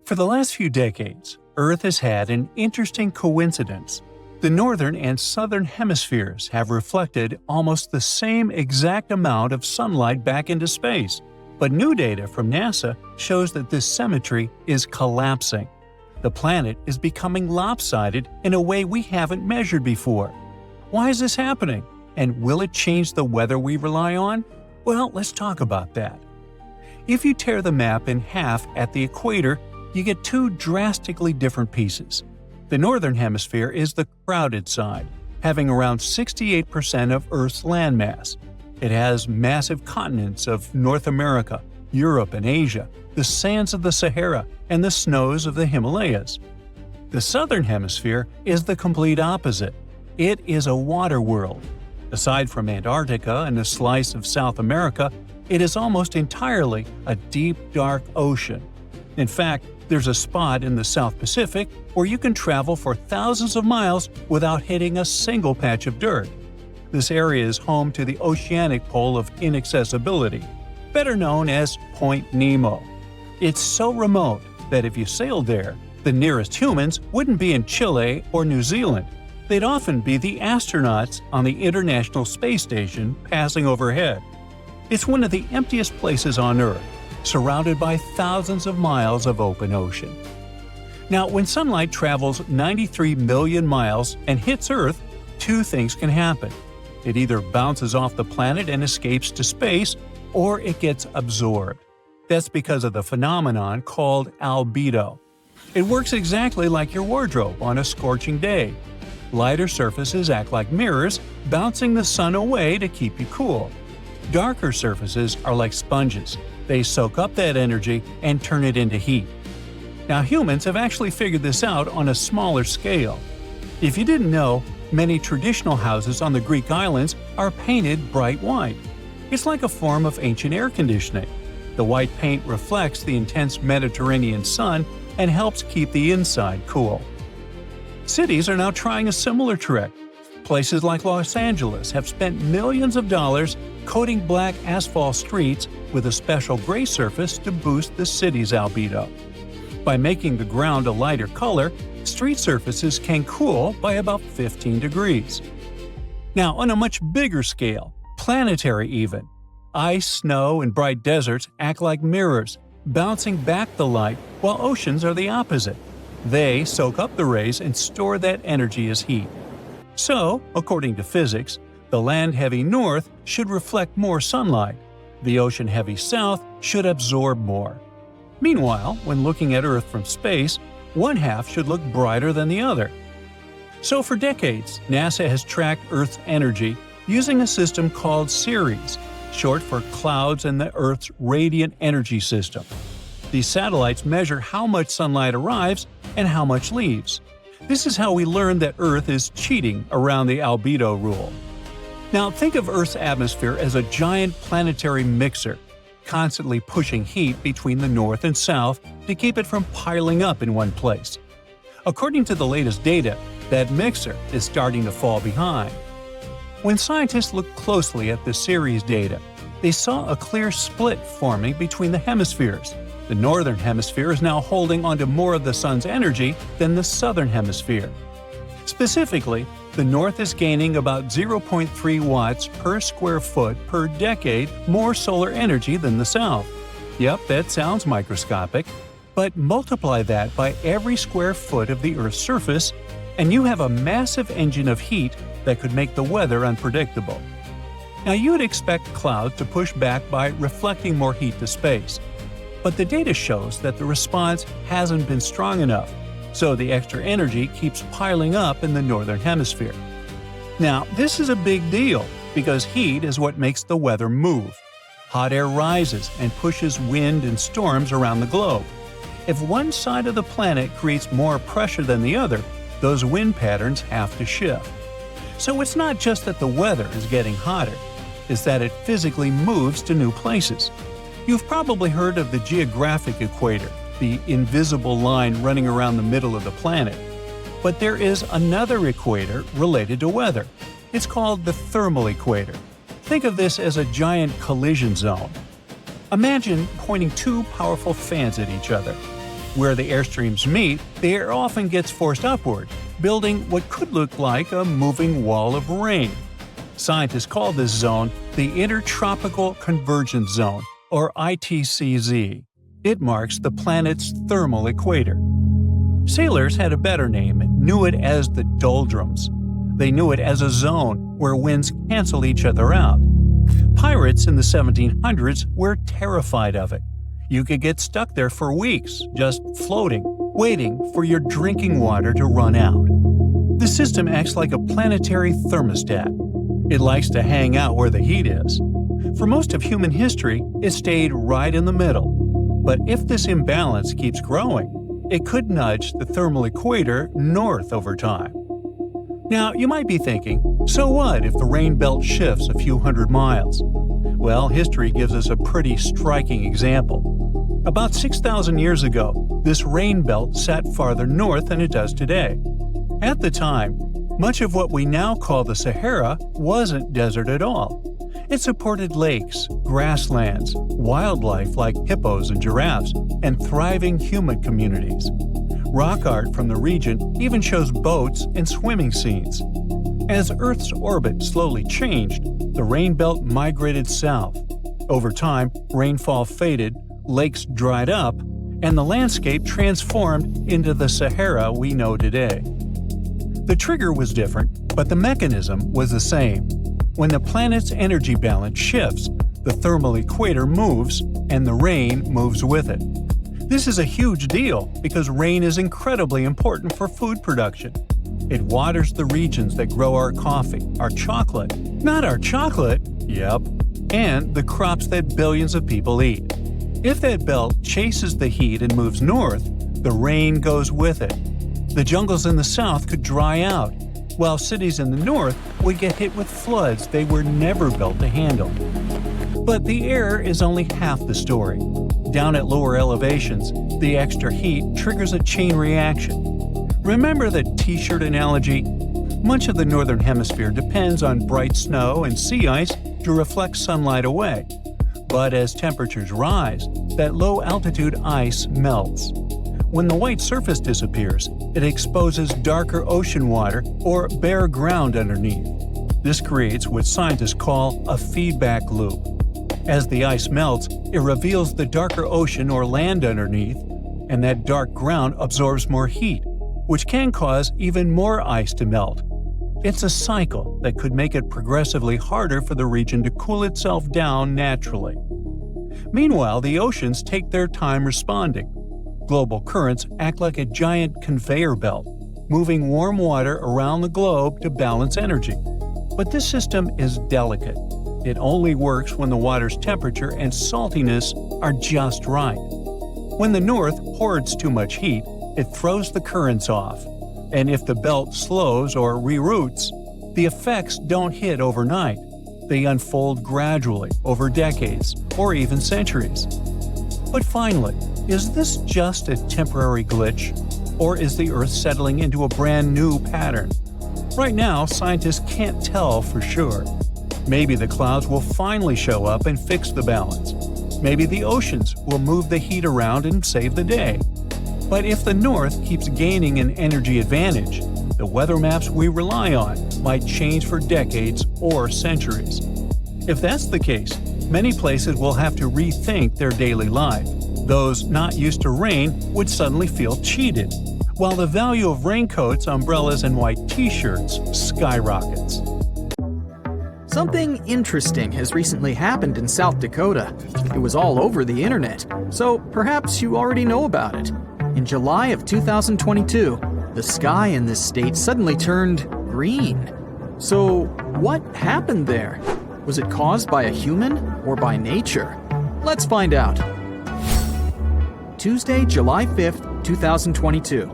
For the last few decades, Earth has had an interesting coincidence. The northern and southern hemispheres have reflected almost the same exact amount of sunlight back into space, but new data from NASA shows that this symmetry is collapsing. The planet is becoming lopsided in a way we haven't measured before. Why is this happening? And will it change the weather we rely on? Well, let's talk about that. If you tear the map in half at the equator, you get two drastically different pieces. The northern hemisphere is the crowded side, having around 68% of Earth's landmass. It has massive continents of North America, Europe and Asia, the sands of the Sahara, and the snows of the Himalayas. The southern hemisphere is the complete opposite. It is a water world. Aside from Antarctica and a slice of South America, it is almost entirely a deep, dark ocean. In fact, there's a spot in the South Pacific where you can travel for thousands of miles without hitting a single patch of dirt. This area is home to the oceanic pole of inaccessibility, better known as Point Nemo. It's so remote that if you sailed there, the nearest humans wouldn't be in Chile or New Zealand. They'd often be the astronauts on the International Space Station passing overhead. It's one of the emptiest places on Earth, surrounded by thousands of miles of open ocean. Now, when sunlight travels 93 million miles and hits Earth, two things can happen. It either bounces off the planet and escapes to space, or it gets absorbed. That's because of the phenomenon called albedo. It works exactly like your wardrobe on a scorching day. Lighter surfaces act like mirrors, bouncing the sun away to keep you cool. Darker surfaces are like sponges. They soak up that energy and turn it into heat. Now, humans have actually figured this out on a smaller scale. If you didn't know, many traditional houses on the Greek islands are painted bright white. It's like a form of ancient air conditioning. The white paint reflects the intense Mediterranean sun and helps keep the inside cool. Cities are now trying a similar trick. Places like Los Angeles have spent millions of dollars coating black asphalt streets with a special gray surface to boost the city's albedo. By making the ground a lighter color, street surfaces can cool by about 15 degrees. Now, on a much bigger scale, planetary even, ice, snow, and bright deserts act like mirrors, bouncing back the light, while oceans are the opposite. They soak up the rays and store that energy as heat. So, according to physics, the land-heavy north should reflect more sunlight. The ocean-heavy south should absorb more. Meanwhile, when looking at Earth from space, one half should look brighter than the other. So for decades, NASA has tracked Earth's energy using a system called CERES, short for Clouds in the Earth's Radiant Energy System. These satellites measure how much sunlight arrives and how much leaves. This is how we learn that Earth is cheating around the albedo rule. Now, think of Earth's atmosphere as a giant planetary mixer, constantly pushing heat between the north and south to keep it from piling up in one place. According to the latest data, that mixer is starting to fall behind. When scientists looked closely at the CERES data, they saw a clear split forming between the hemispheres. The northern hemisphere is now holding onto more of the sun's energy than the southern hemisphere. Specifically, the north is gaining about 0.3 watts per square foot per decade more solar energy than the south. Yep, that sounds microscopic, but multiply that by every square foot of the Earth's surface, and you have a massive engine of heat that could make the weather unpredictable. Now, you would expect clouds to push back by reflecting more heat to space. But the data shows that the response hasn't been strong enough, so the extra energy keeps piling up in the northern hemisphere. Now, this is a big deal because heat is what makes the weather move. Hot air rises and pushes wind and storms around the globe. If one side of the planet creates more pressure than the other, those wind patterns have to shift. So it's not just that the weather is getting hotter, it's that it physically moves to new places. You've probably heard of the geographic equator, the invisible line running around the middle of the planet. But there is another equator related to weather. It's called the thermal equator. Think of this as a giant collision zone. Imagine pointing two powerful fans at each other. Where the airstreams meet, the air often gets forced upward, building what could look like a moving wall of rain. Scientists call this zone the Intertropical Convergence Zone, or ITCZ. It marks the planet's thermal equator. Sailors had a better name and knew it as the doldrums. They knew it as a zone where winds cancel each other out. Pirates in the 1700s were terrified of it. You could get stuck there for weeks, just floating, waiting for your drinking water to run out. The system acts like a planetary thermostat. It likes to hang out where the heat is. For most of human history, it stayed right in the middle. But if this imbalance keeps growing, it could nudge the thermal equator north over time. Now, you might be thinking, so what if the rain belt shifts a few hundred miles? Well, history gives us a pretty striking example. About 6,000 years ago, this rain belt sat farther north than it does today. At the time, much of what we now call the Sahara wasn't desert at all. It supported lakes, grasslands, wildlife like hippos and giraffes, and thriving human communities. Rock art from the region even shows boats and swimming scenes. As Earth's orbit slowly changed, the rain belt migrated south. Over time, rainfall faded, lakes dried up, and the landscape transformed into the Sahara we know today. The trigger was different, but the mechanism was the same. When the planet's energy balance shifts, the thermal equator moves, and the rain moves with it. This is a huge deal because rain is incredibly important for food production. It waters the regions that grow our coffee, our chocolate, not our chocolate, yep, and the crops that billions of people eat. If that belt chases the heat and moves north, the rain goes with it. The jungles in the south could dry out, while cities in the north would get hit with floods they were never built to handle. But the air is only half the story. Down at lower elevations, the extra heat triggers a chain reaction. Remember the t-shirt analogy? Much of the northern hemisphere depends on bright snow and sea ice to reflect sunlight away. But as temperatures rise, that low-altitude ice melts. When the white surface disappears, it exposes darker ocean water or bare ground underneath. This creates what scientists call a feedback loop. As the ice melts, it reveals the darker ocean or land underneath, and that dark ground absorbs more heat, which can cause even more ice to melt. It's a cycle that could make it progressively harder for the region to cool itself down naturally. Meanwhile, the oceans take their time responding. Global currents act like a giant conveyor belt, moving warm water around the globe to balance energy. But this system is delicate. It only works when the water's temperature and saltiness are just right. When the north hoards too much heat, it throws the currents off. And if the belt slows or reroutes, the effects don't hit overnight. They unfold gradually over decades or even centuries. But finally, is this just a temporary glitch? Or is the Earth settling into a brand new pattern? Right now, scientists can't tell for sure. Maybe the clouds will finally show up and fix the balance. Maybe the oceans will move the heat around and save the day. But if the North keeps gaining an energy advantage, the weather maps we rely on might change for decades or centuries. If that's the case, many places will have to rethink their daily life. Those not used to rain would suddenly feel cheated, while the value of raincoats, umbrellas, and white t-shirts skyrockets. Something interesting has recently happened in South Dakota. It was all over the internet, so perhaps you already know about it. In July of 2022, the sky in this state suddenly turned green. So, what happened there? Was it caused by a human or by nature? Let's find out. Tuesday, July 5th, 2022.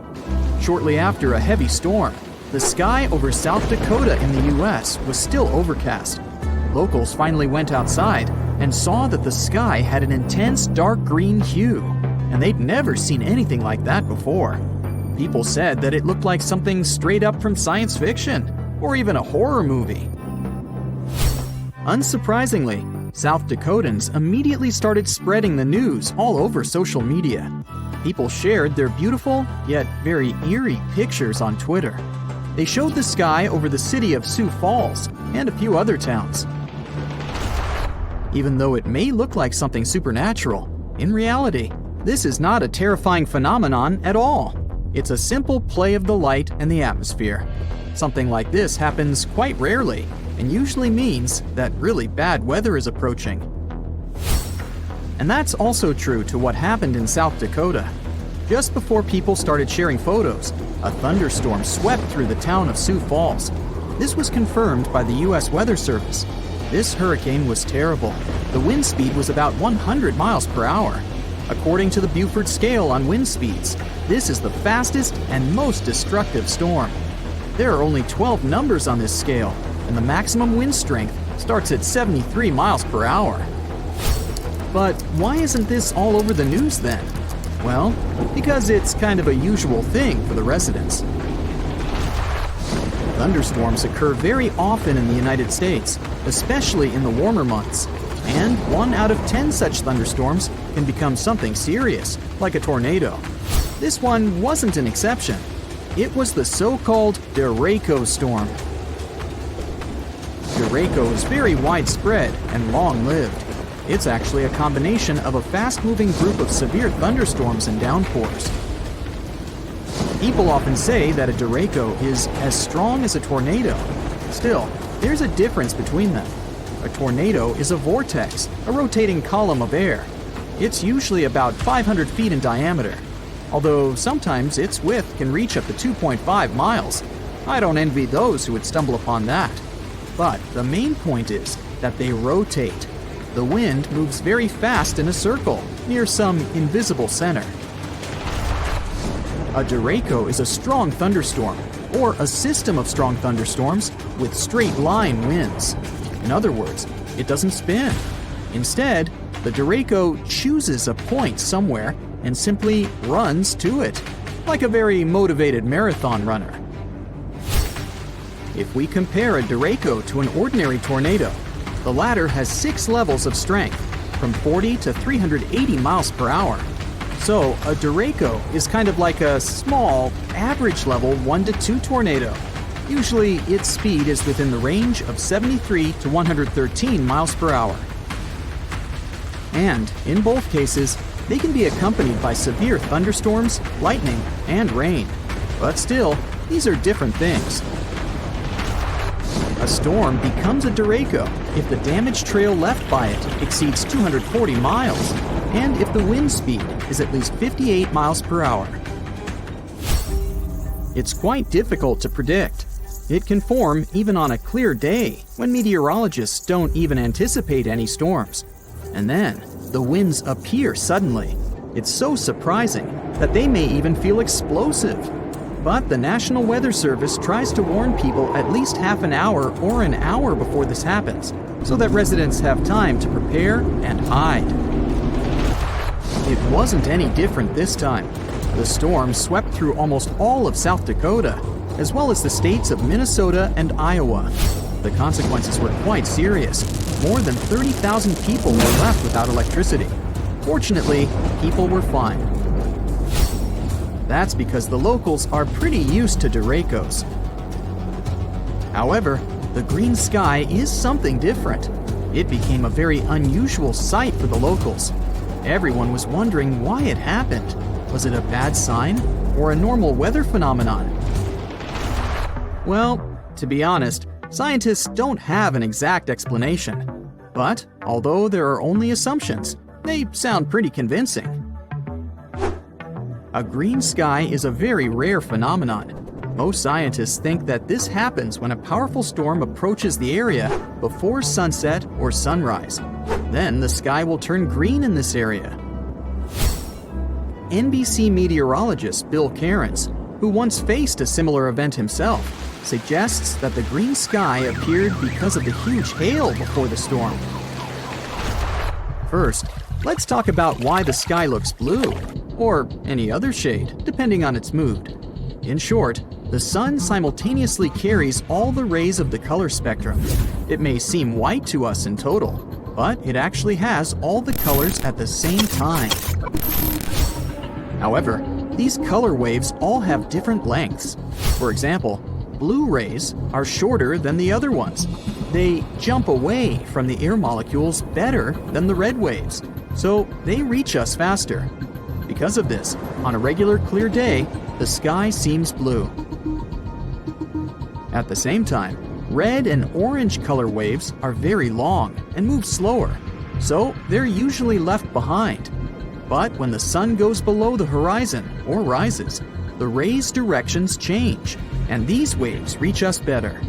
Shortly after a heavy storm, the sky over South Dakota in the U.S. was still overcast. Locals finally went outside and saw that the sky had an intense dark green hue, and they'd never seen anything like that before. People said that it looked like something straight up from science fiction, or even a horror movie. Unsurprisingly, South Dakotans immediately started spreading the news all over social media. People shared their beautiful, yet very eerie pictures on Twitter. They showed the sky over the city of Sioux Falls and a few other towns. Even though it may look like something supernatural, in reality, this is not a terrifying phenomenon at all. It's a simple play of the light and the atmosphere. Something like this happens quite rarely and usually means that really bad weather is approaching. And that's also true to what happened in South Dakota. Just before people started sharing photos, a thunderstorm swept through the town of Sioux Falls. This was confirmed by the U.S. Weather Service. This hurricane was terrible. The wind speed was about 100 miles per hour. According to the Beaufort scale on wind speeds, this is the fastest and most destructive storm. There are only 12 numbers on this scale, and the maximum wind strength starts at 73 miles per hour. But why isn't this all over the news then? Well, because it's kind of a usual thing for the residents. Thunderstorms occur very often in the United States, especially in the warmer months. And 1 out of 10 such thunderstorms can become something serious, like a tornado. This one wasn't an exception. It was the so-called derecho storm. Derecho is very widespread and long-lived. It's actually a combination of a fast-moving group of severe thunderstorms and downpours. People often say that a derecho is as strong as a tornado. Still, there's a difference between them. A tornado is a vortex, a rotating column of air. It's usually about 500 feet in diameter, although sometimes its width can reach up to 2.5 miles. I don't envy those who would stumble upon that. But the main point is that they rotate. The wind moves very fast in a circle near some invisible center. A derecho is a strong thunderstorm, or a system of strong thunderstorms with straight-line winds. In other words, it doesn't spin. Instead, the derecho chooses a point somewhere and simply runs to it, like a very motivated marathon runner. If we compare a derecho to an ordinary tornado, the latter has 6 levels of strength, from 40 to 380 miles per hour. So a derecho is kind of like a small, average level 1 to 2 tornado. Usually, its speed is within the range of 73 to 113 miles per hour. And in both cases, they can be accompanied by severe thunderstorms, lightning, and rain. But still, these are different things. A storm becomes a derecho if the damage trail left by it exceeds 240 miles, and if the wind speed is at least 58 miles per hour. It's quite difficult to predict. It can form even on a clear day when meteorologists don't even anticipate any storms. And then, the winds appear suddenly. It's so surprising that they may even feel explosive. But the National Weather Service tries to warn people at least half an hour or an hour before this happens, so that residents have time to prepare and hide. It wasn't any different this time. The storm swept through almost all of South Dakota, as well as the states of Minnesota and Iowa. The consequences were quite serious. More than 30,000 people were left without electricity. Fortunately, people were fine. That's because the locals are pretty used to derechos. However, the green sky is something different. It became a very unusual sight for the locals. Everyone was wondering why it happened. Was it a bad sign or a normal weather phenomenon? Well, to be honest, scientists don't have an exact explanation. But although there are only assumptions, they sound pretty convincing. A green sky is a very rare phenomenon. Most scientists think that this happens when a powerful storm approaches the area before sunset or sunrise. Then the sky will turn green in this area. NBC meteorologist Bill Cairns, who once faced a similar event himself, suggests that the green sky appeared because of the huge hail before the storm. First, let's talk about why the sky looks blue, or any other shade, depending on its mood. In short, the sun simultaneously carries all the rays of the color spectrum. It may seem white to us in total, but it actually has all the colors at the same time. However, these color waves all have different lengths. For example, blue rays are shorter than the other ones. They jump away from the air molecules better than the red waves, so they reach us faster. Because of this, on a regular clear day, the sky seems blue. At the same time, red and orange color waves are very long and move slower, so they're usually left behind. But when the sun goes below the horizon or rises, the rays' directions change, and these waves reach us better.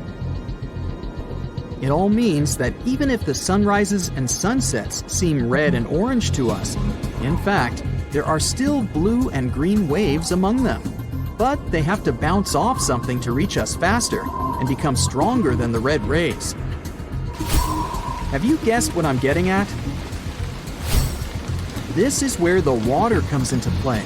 It all means that even if the sunrises and sunsets seem red and orange to us, in fact, there are still blue and green waves among them. But they have to bounce off something to reach us faster and become stronger than the red rays. Have you guessed what I'm getting at? This is where the water comes into play.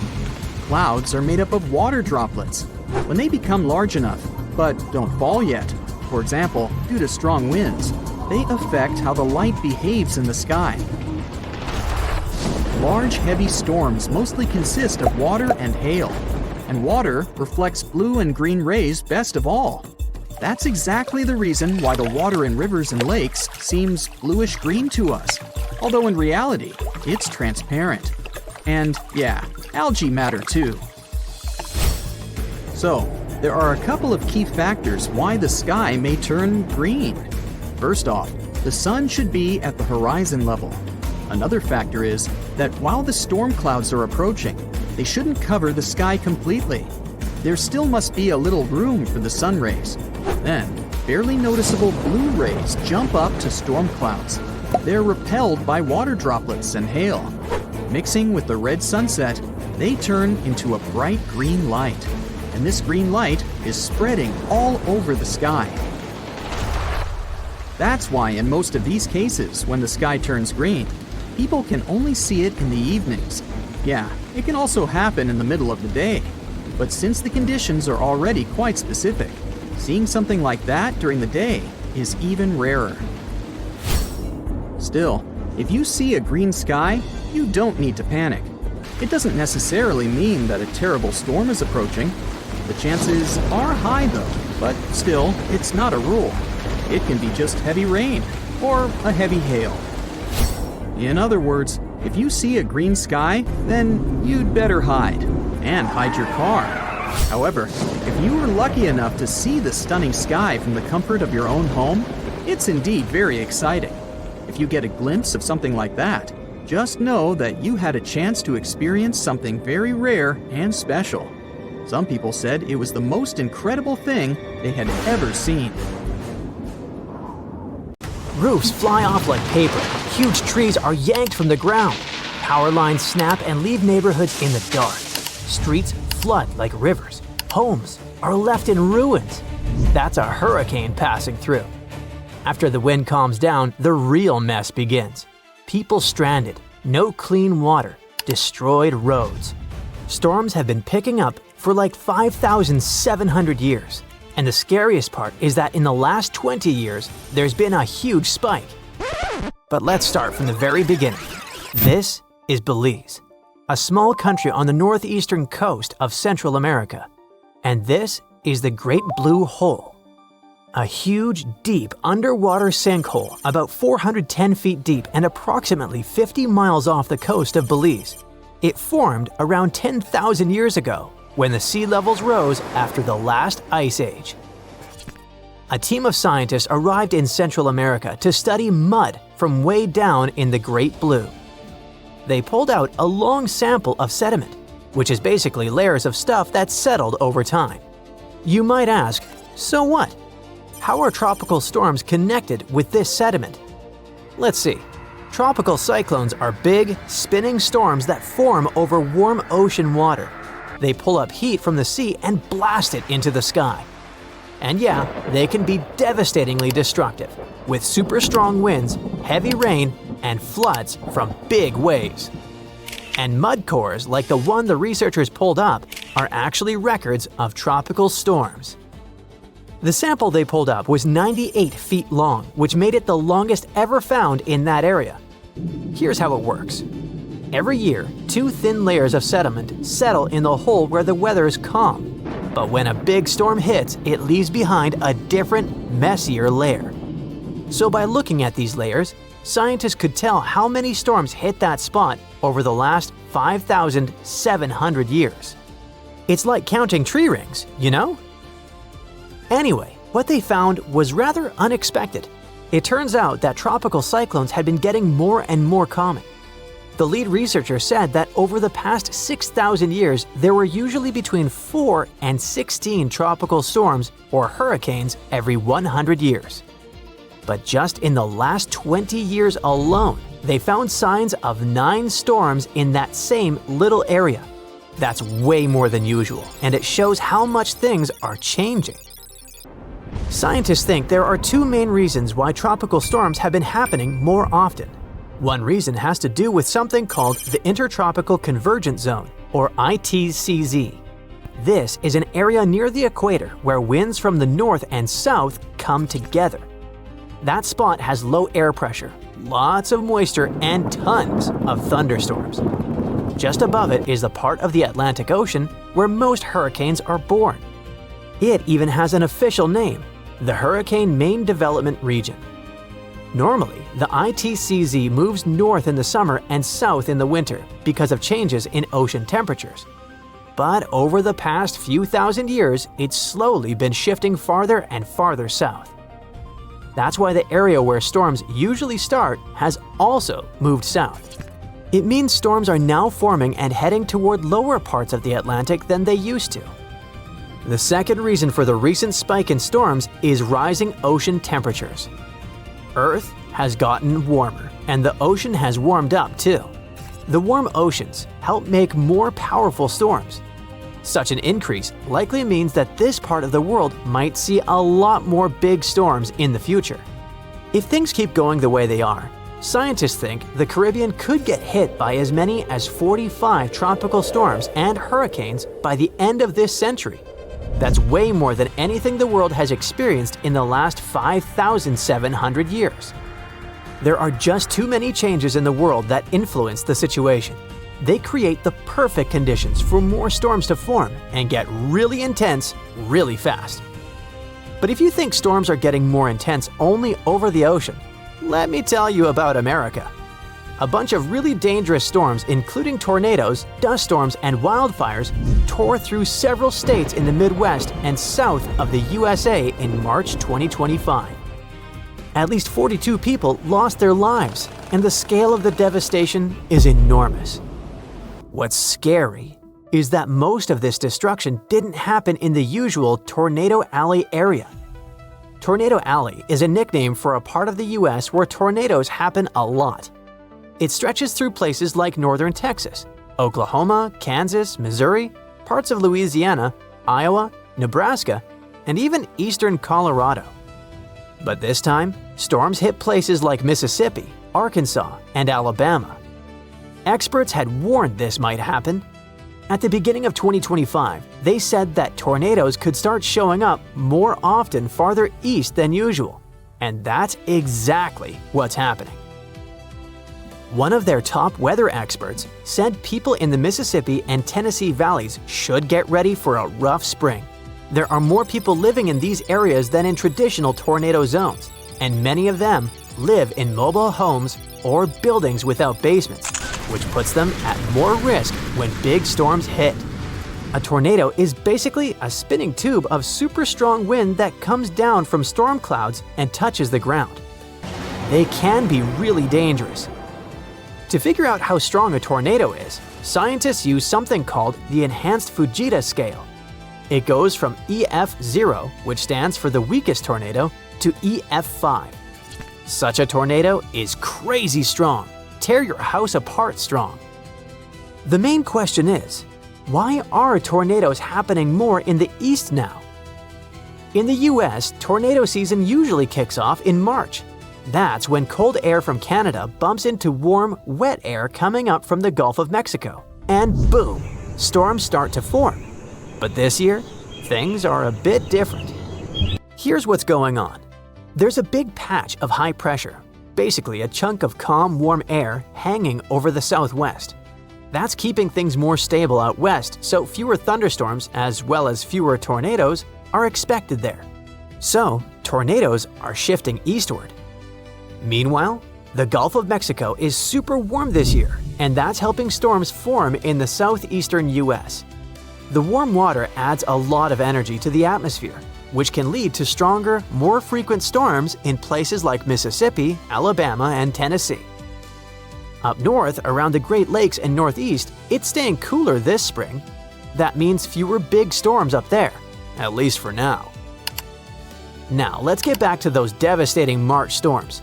Clouds are made up of water droplets. When they become large enough, but don't fall yet, for example, due to strong winds, they affect how the light behaves in the sky. Large, heavy storms mostly consist of water and hail, and water reflects blue and green rays best of all. That's exactly the reason why the water in rivers and lakes seems bluish-green to us, although in reality, it's transparent. And yeah, algae matter too. So, there are a couple of key factors why the sky may turn green. First off, the sun should be at the horizon level. Another factor is that while the storm clouds are approaching, they shouldn't cover the sky completely. There still must be a little room for the sun rays. Then, barely noticeable blue rays jump up to storm clouds. They're repelled by water droplets and hail. Mixing with the red sunset, they turn into a bright green light. And this green light is spreading all over the sky. That's why in most of these cases, when the sky turns green, people can only see it in the evenings. Yeah, it can also happen in the middle of the day. But since the conditions are already quite specific, seeing something like that during the day is even rarer. Still, if you see a green sky, you don't need to panic. It doesn't necessarily mean that a terrible storm is approaching. The chances are high though, but still, it's not a rule. It can be just heavy rain or a heavy hail. In other words, if you see a green sky, then you'd better hide, and hide your car. However, if you were lucky enough to see the stunning sky from the comfort of your own home, it's indeed very exciting. If you get a glimpse of something like that, just know that you had a chance to experience something very rare and special. Some people said it was the most incredible thing they had ever seen. Roofs fly off like paper. Huge trees are yanked from the ground. Power lines snap and leave neighborhoods in the dark. Streets flood like rivers. Homes are left in ruins. That's a hurricane passing through. After the wind calms down, the real mess begins. People stranded, no clean water, destroyed roads. Storms have been picking up for like 5,700 years. And the scariest part is that in the last 20 years, there's been a huge spike. But let's start from the very beginning. This is Belize, a small country on the northeastern coast of Central America. And this is the Great Blue Hole, a huge, deep underwater sinkhole about 410 feet deep and approximately 50 miles off the coast of Belize. It formed around 10,000 years ago, when the sea levels rose after the last ice age. A team of scientists arrived in Central America to study mud from way down in the Great Blue. They pulled out a long sample of sediment, which is basically layers of stuff that's settled over time. You might ask, so what? How are tropical storms connected with this sediment? Let's see. Tropical cyclones are big, spinning storms that form over warm ocean water. They pull up heat from the sea and blast it into the sky. And yeah, they can be devastatingly destructive, with super strong winds, heavy rain, and floods from big waves. And mud cores like the one the researchers pulled up are actually records of tropical storms. The sample they pulled up was 98 feet long, which made it the longest ever found in that area. Here's how it works. Every year, two thin layers of sediment settle in the hole where the weather is calm. But when a big storm hits, it leaves behind a different, messier layer. So by looking at these layers, scientists could tell how many storms hit that spot over the last 5,700 years. It's like counting tree rings, you know? Anyway, what they found was rather unexpected. It turns out that tropical cyclones had been getting more and more common. The lead researcher said that over the past 6,000 years, there were usually between 4 and 16 tropical storms or hurricanes every 100 years. But just in the last 20 years alone, they found signs of 9 storms in that same little area. That's way more than usual, and it shows how much things are changing. Scientists think there are 2 main reasons why tropical storms have been happening more often. One reason has to do with something called the Intertropical Convergence Zone, or ITCZ. This is an area near the equator where winds from the north and south come together. That spot has low air pressure, lots of moisture, and tons of thunderstorms. Just above it is the part of the Atlantic Ocean where most hurricanes are born. It even has an official name, the Hurricane Main Development Region. Normally, the ITCZ moves north in the summer and south in the winter because of changes in ocean temperatures. But over the past few thousand years, it's slowly been shifting farther and farther south. That's why the area where storms usually start has also moved south. It means storms are now forming and heading toward lower parts of the Atlantic than they used to. The second reason for the recent spike in storms is rising ocean temperatures. Earth has gotten warmer, and the ocean has warmed up too. The warm oceans help make more powerful storms. Such an increase likely means that this part of the world might see a lot more big storms in the future. If things keep going the way they are, scientists think the Caribbean could get hit by as many as 45 tropical storms and hurricanes by the end of this century. That's way more than anything the world has experienced in the last 5,700 years. There are just too many changes in the world that influence the situation. They create the perfect conditions for more storms to form and get really intense really fast. But if you think storms are getting more intense only over the ocean, let me tell you about America. A bunch of really dangerous storms, including tornadoes, dust storms, and wildfires, tore through several states in the Midwest and south of the USA in March 2025. At least 42 people lost their lives, and the scale of the devastation is enormous. What's scary is that most of this destruction didn't happen in the usual Tornado Alley area. Tornado Alley is a nickname for a part of the US where tornadoes happen a lot. It stretches through places like northern Texas, Oklahoma, Kansas, Missouri, parts of Louisiana, Iowa, Nebraska, and even eastern Colorado. But this time, storms hit places like Mississippi, Arkansas, and Alabama. Experts had warned this might happen. At the beginning of 2025, they said that tornadoes could start showing up more often farther east than usual. And that's exactly what's happening. One of their top weather experts said people in the Mississippi and Tennessee valleys should get ready for a rough spring. There are more people living in these areas than in traditional tornado zones, and many of them live in mobile homes or buildings without basements, which puts them at more risk when big storms hit. A tornado is basically a spinning tube of super strong wind that comes down from storm clouds and touches the ground. They can be really dangerous. To figure out how strong a tornado is, scientists use something called the Enhanced Fujita Scale. It goes from EF0, which stands for the weakest tornado, to EF5. Such a tornado is crazy strong, tear your house apart strong. The main question is, why are tornadoes happening more in the east now? In the US, tornado season usually kicks off in March. That's when cold air from Canada bumps into warm, wet air coming up from the Gulf of Mexico. And boom, storms start to form. But this year, things are a bit different. Here's what's going on. There's a big patch of high pressure, basically a chunk of calm, warm air hanging over the southwest. That's keeping things more stable out west, so fewer thunderstorms as well as fewer tornadoes are expected there. So, tornadoes are shifting eastward. Meanwhile, the Gulf of Mexico is super warm this year, and that's helping storms form in the southeastern US. The warm water adds a lot of energy to the atmosphere, which can lead to stronger, more frequent storms in places like Mississippi, Alabama, and Tennessee. Up north, around the Great Lakes and Northeast, it's staying cooler this spring. That means fewer big storms up there, at least for now. Now, let's get back to those devastating March storms.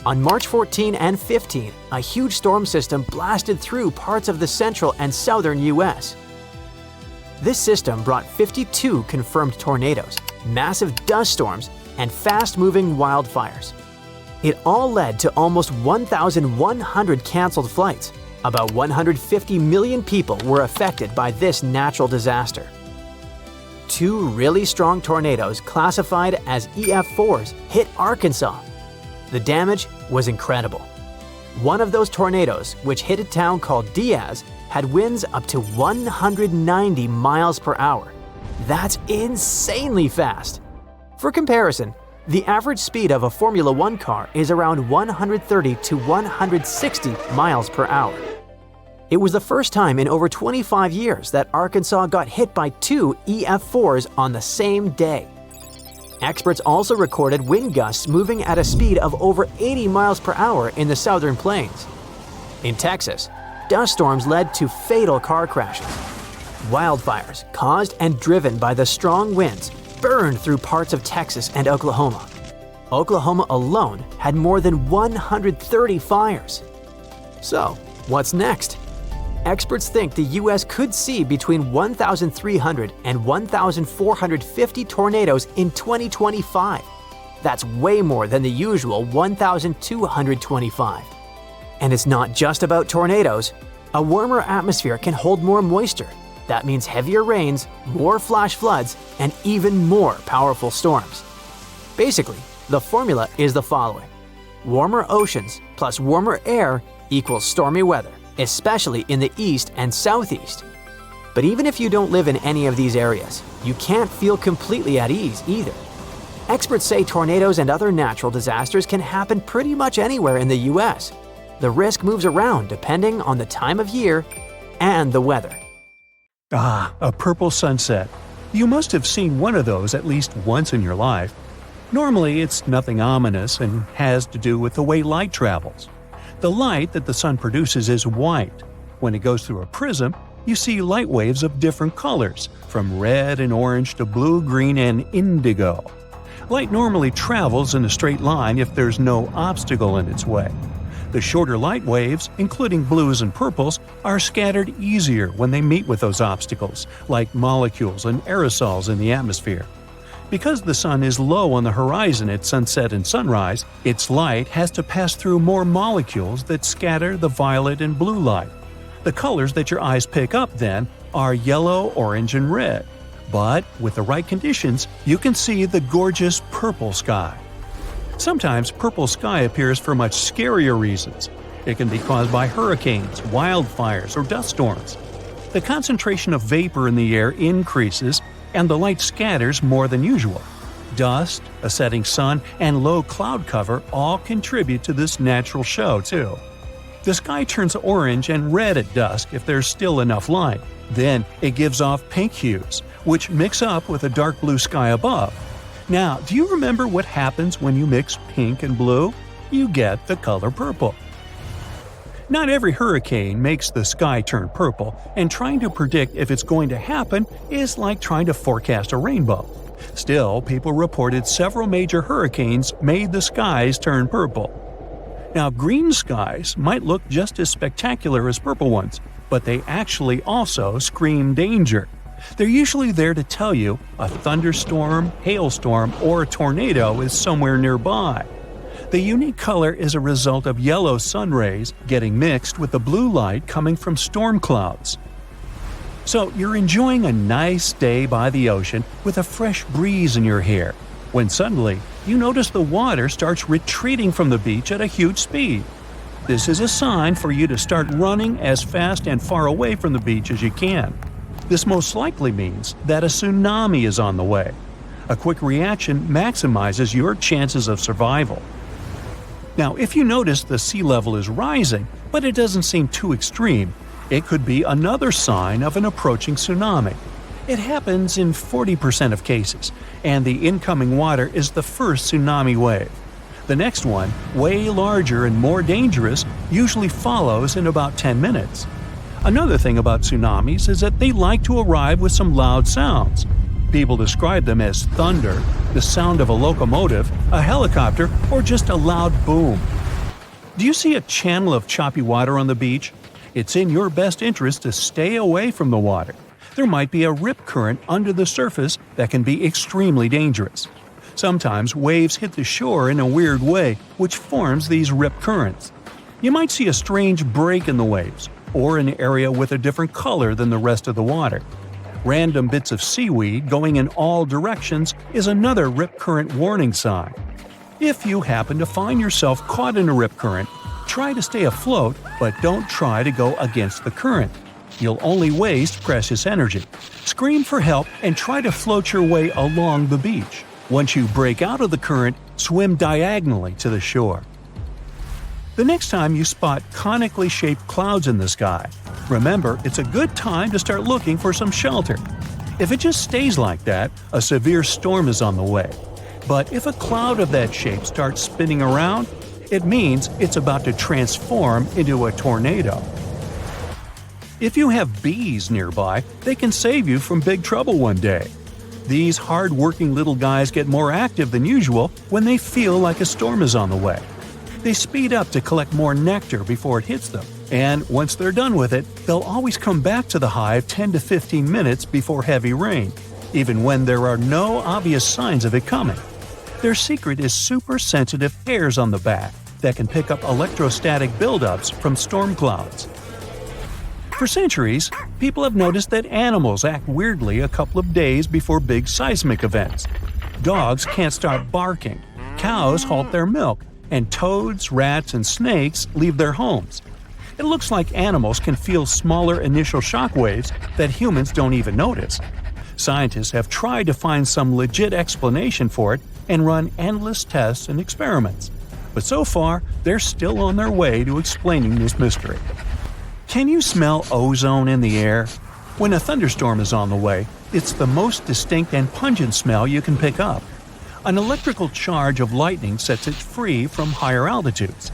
On March 14 and 15, a huge storm system blasted through parts of the central and southern US. This system brought 52 confirmed tornadoes, massive dust storms, and fast-moving wildfires. It all led to almost 1,100 canceled flights. About 150 million people were affected by this natural disaster. Two really strong tornadoes classified as EF4s hit Arkansas. The damage was incredible. One of those tornadoes, which hit a town called Diaz, had winds up to 190 miles per hour. That's insanely fast. For comparison, the average speed of a Formula One car is around 130 to 160 miles per hour. It was the first time in over 25 years that Arkansas got hit by two EF4s on the same day. Experts also recorded wind gusts moving at a speed of over 80 miles per hour in the southern plains. In Texas, dust storms led to fatal car crashes. Wildfires, caused and driven by the strong winds, burned through parts of Texas and Oklahoma. Oklahoma alone had more than 130 fires. So, what's next? Experts think the US could see between 1,300 and 1,450 tornadoes in 2025. That's way more than the usual 1,225. And it's not just about tornadoes. A warmer atmosphere can hold more moisture. That means heavier rains, more flash floods, and even more powerful storms. Basically, the formula is the following. Warmer oceans plus warmer air equals stormy weather, especially in the east and southeast. But even if you don't live in any of these areas, you can't feel completely at ease either. Experts say tornadoes and other natural disasters can happen pretty much anywhere in the US. The risk moves around depending on the time of year and the weather. Ah, a purple sunset. You must have seen one of those at least once in your life. Normally, it's nothing ominous and has to do with the way light travels. The light that the sun produces is white. When it goes through a prism, you see light waves of different colors, from red and orange to blue, green, and indigo. Light normally travels in a straight line if there's no obstacle in its way. The shorter light waves, including blues and purples, are scattered easier when they meet with those obstacles, like molecules and aerosols in the atmosphere. Because the sun is low on the horizon at sunset and sunrise, its light has to pass through more molecules that scatter the violet and blue light. The colors that your eyes pick up, then, are yellow, orange, and red. But with the right conditions, you can see the gorgeous purple sky. Sometimes purple sky appears for much scarier reasons. It can be caused by hurricanes, wildfires, or dust storms. The concentration of vapor in the air increases, and the light scatters more than usual. Dust, a setting sun, and low cloud cover all contribute to this natural show, too. The sky turns orange and red at dusk if there's still enough light. Then it gives off pink hues, which mix up with a dark blue sky above. Now, do you remember what happens when you mix pink and blue? You get the color purple. Not every hurricane makes the sky turn purple, and trying to predict if it's going to happen is like trying to forecast a rainbow. Still, people reported several major hurricanes made the skies turn purple. Now, green skies might look just as spectacular as purple ones, but they actually also scream danger. They're usually there to tell you a thunderstorm, hailstorm, or a tornado is somewhere nearby. The unique color is a result of yellow sun rays getting mixed with the blue light coming from storm clouds. So you're enjoying a nice day by the ocean with a fresh breeze in your hair, when suddenly you notice the water starts retreating from the beach at a huge speed. This is a sign for you to start running as fast and far away from the beach as you can. This most likely means that a tsunami is on the way. A quick reaction maximizes your chances of survival. Now, if you notice the sea level is rising, but it doesn't seem too extreme, it could be another sign of an approaching tsunami. It happens in 40% of cases, and the incoming water is the first tsunami wave. The next one, way larger and more dangerous, usually follows in about 10 minutes. Another thing about tsunamis is that they like to arrive with some loud sounds. People describe them as thunder, the sound of a locomotive, a helicopter, or just a loud boom. Do you see a channel of choppy water on the beach? It's in your best interest to stay away from the water. There might be a rip current under the surface that can be extremely dangerous. Sometimes waves hit the shore in a weird way, which forms these rip currents. You might see a strange break in the waves, or an area with a different color than the rest of the water. Random bits of seaweed going in all directions is another rip current warning sign. If you happen to find yourself caught in a rip current, try to stay afloat, but don't try to go against the current. You'll only waste precious energy. Scream for help and try to float your way along the beach. Once you break out of the current, swim diagonally to the shore. The next time you spot conically shaped clouds in the sky, remember it's a good time to start looking for some shelter. If it just stays like that, a severe storm is on the way. But if a cloud of that shape starts spinning around, it means it's about to transform into a tornado. If you have bees nearby, they can save you from big trouble one day. These hard-working little guys get more active than usual when they feel like a storm is on the way. They speed up to collect more nectar before it hits them, and once they're done with it, they'll always come back to the hive 10 to 15 minutes before heavy rain, even when there are no obvious signs of it coming. Their secret is super-sensitive hairs on the back that can pick up electrostatic buildups from storm clouds. For centuries, people have noticed that animals act weirdly a couple of days before big seismic events. Dogs can't stop barking, cows halt their milk, and toads, rats, and snakes leave their homes. It looks like animals can feel smaller initial shock waves that humans don't even notice. Scientists have tried to find some legit explanation for it and run endless tests and experiments. But so far, they're still on their way to explaining this mystery. Can you smell ozone in the air? When a thunderstorm is on the way, it's the most distinct and pungent smell you can pick up. An electrical charge of lightning sets it free from higher altitudes.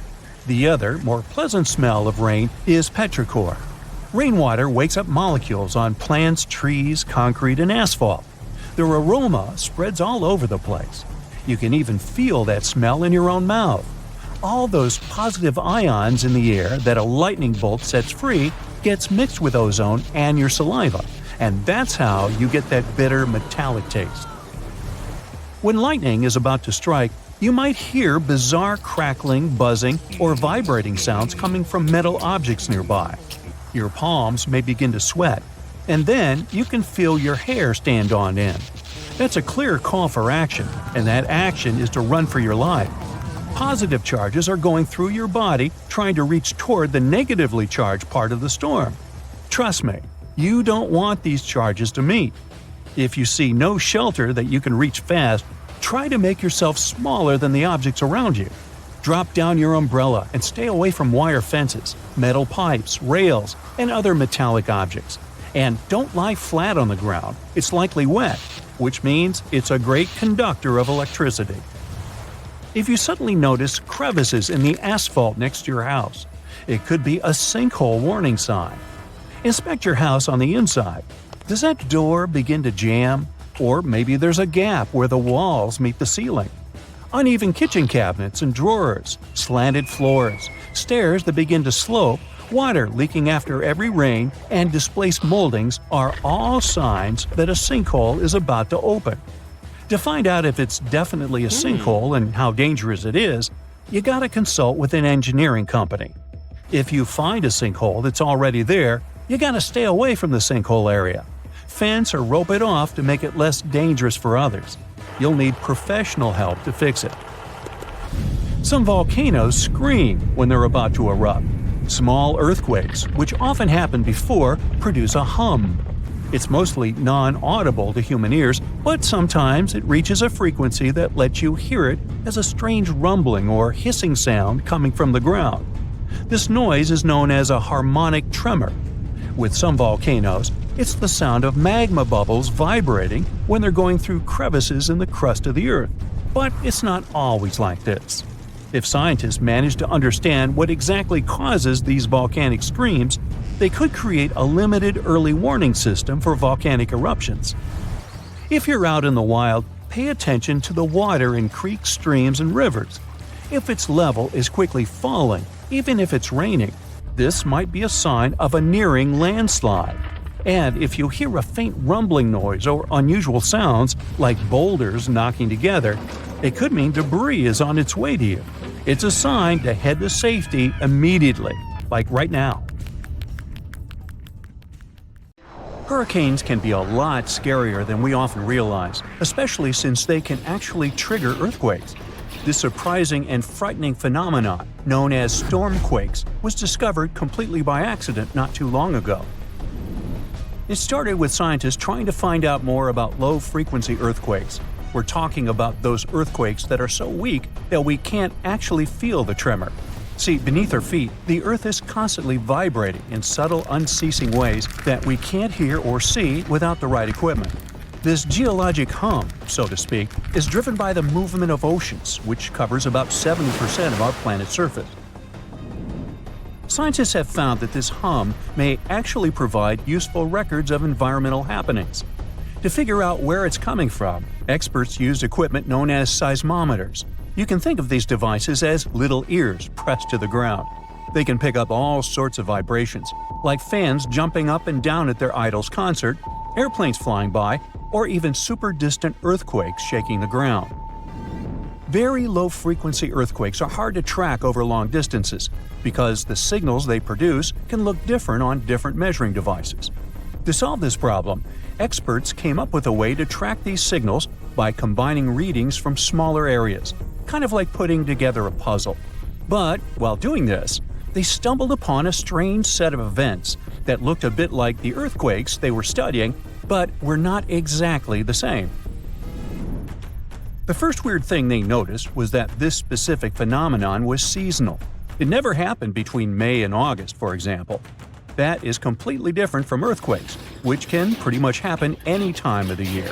The other, more pleasant smell of rain is petrichor. Rainwater wakes up molecules on plants, trees, concrete, and asphalt. Their aroma spreads all over the place. You can even feel that smell in your own mouth. All those positive ions in the air that a lightning bolt sets free gets mixed with ozone and your saliva, and that's how you get that bitter metallic taste. When lightning is about to strike, you might hear bizarre crackling, buzzing, or vibrating sounds coming from metal objects nearby. Your palms may begin to sweat, and then you can feel your hair stand on end. That's a clear call for action, and that action is to run for your life. Positive charges are going through your body trying to reach toward the negatively charged part of the storm. Trust me, you don't want these charges to meet. If you see no shelter that you can reach fast, try to make yourself smaller than the objects around you. Drop down your umbrella and stay away from wire fences, metal pipes, rails, and other metallic objects. And don't lie flat on the ground, it's likely wet, which means it's a great conductor of electricity. If you suddenly notice crevices in the asphalt next to your house, it could be a sinkhole warning sign. Inspect your house on the inside. Does that door begin to jam? Or maybe there's a gap where the walls meet the ceiling. Uneven kitchen cabinets and drawers, slanted floors, stairs that begin to slope, water leaking after every rain, and displaced moldings are all signs that a sinkhole is about to open. To find out if it's definitely a sinkhole and how dangerous it is, you gotta consult with an engineering company. If you find a sinkhole that's already there, you gotta stay away from the sinkhole area. Fence or rope it off to make it less dangerous for others. You'll need professional help to fix it. Some volcanoes scream when they're about to erupt. Small earthquakes, which often happen before, produce a hum. It's mostly non-audible to human ears, but sometimes it reaches a frequency that lets you hear it as a strange rumbling or hissing sound coming from the ground. This noise is known as a harmonic tremor. With some volcanoes, it's the sound of magma bubbles vibrating when they're going through crevices in the crust of the Earth. But it's not always like this. If scientists manage to understand what exactly causes these volcanic screams, they could create a limited early warning system for volcanic eruptions. If you're out in the wild, pay attention to the water in creeks, streams, and rivers. If its level is quickly falling, even if it's raining, this might be a sign of a nearing landslide. And if you hear a faint rumbling noise or unusual sounds, like boulders knocking together, it could mean debris is on its way to you. It's a sign to head to safety immediately, like right now. Hurricanes can be a lot scarier than we often realize, especially since they can actually trigger earthquakes. This surprising and frightening phenomenon, known as stormquakes, was discovered completely by accident not too long ago. It started with scientists trying to find out more about low-frequency earthquakes. We're talking about those earthquakes that are so weak that we can't actually feel the tremor. See, beneath our feet, the Earth is constantly vibrating in subtle, unceasing ways that we can't hear or see without the right equipment. This geologic hum, so to speak, is driven by the movement of oceans, which covers about 70% of our planet's surface. Scientists have found that this hum may actually provide useful records of environmental happenings. To figure out where it's coming from, experts used equipment known as seismometers. You can think of these devices as little ears pressed to the ground. They can pick up all sorts of vibrations, like fans jumping up and down at their idol's concert, airplanes flying by, or even super distant earthquakes shaking the ground. Very low-frequency earthquakes are hard to track over long distances because the signals they produce can look different on different measuring devices. To solve this problem, experts came up with a way to track these signals by combining readings from smaller areas, kind of like putting together a puzzle. But while doing this, they stumbled upon a strange set of events that looked a bit like the earthquakes they were studying, but were not exactly the same. The first weird thing they noticed was that this specific phenomenon was seasonal. It never happened between May and August, for example. That is completely different from earthquakes, which can pretty much happen any time of the year.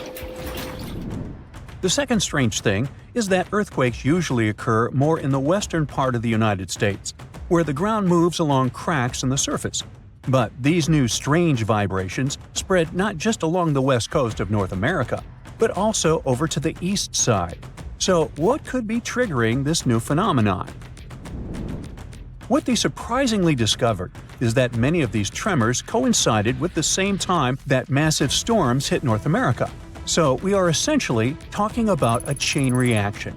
The second strange thing is that earthquakes usually occur more in the western part of the United States, where the ground moves along cracks in the surface. But these new strange vibrations spread not just along the west coast of North America, but also over to the east side. So what could be triggering this new phenomenon? What they surprisingly discovered is that many of these tremors coincided with the same time that massive storms hit North America. So we are essentially talking about a chain reaction.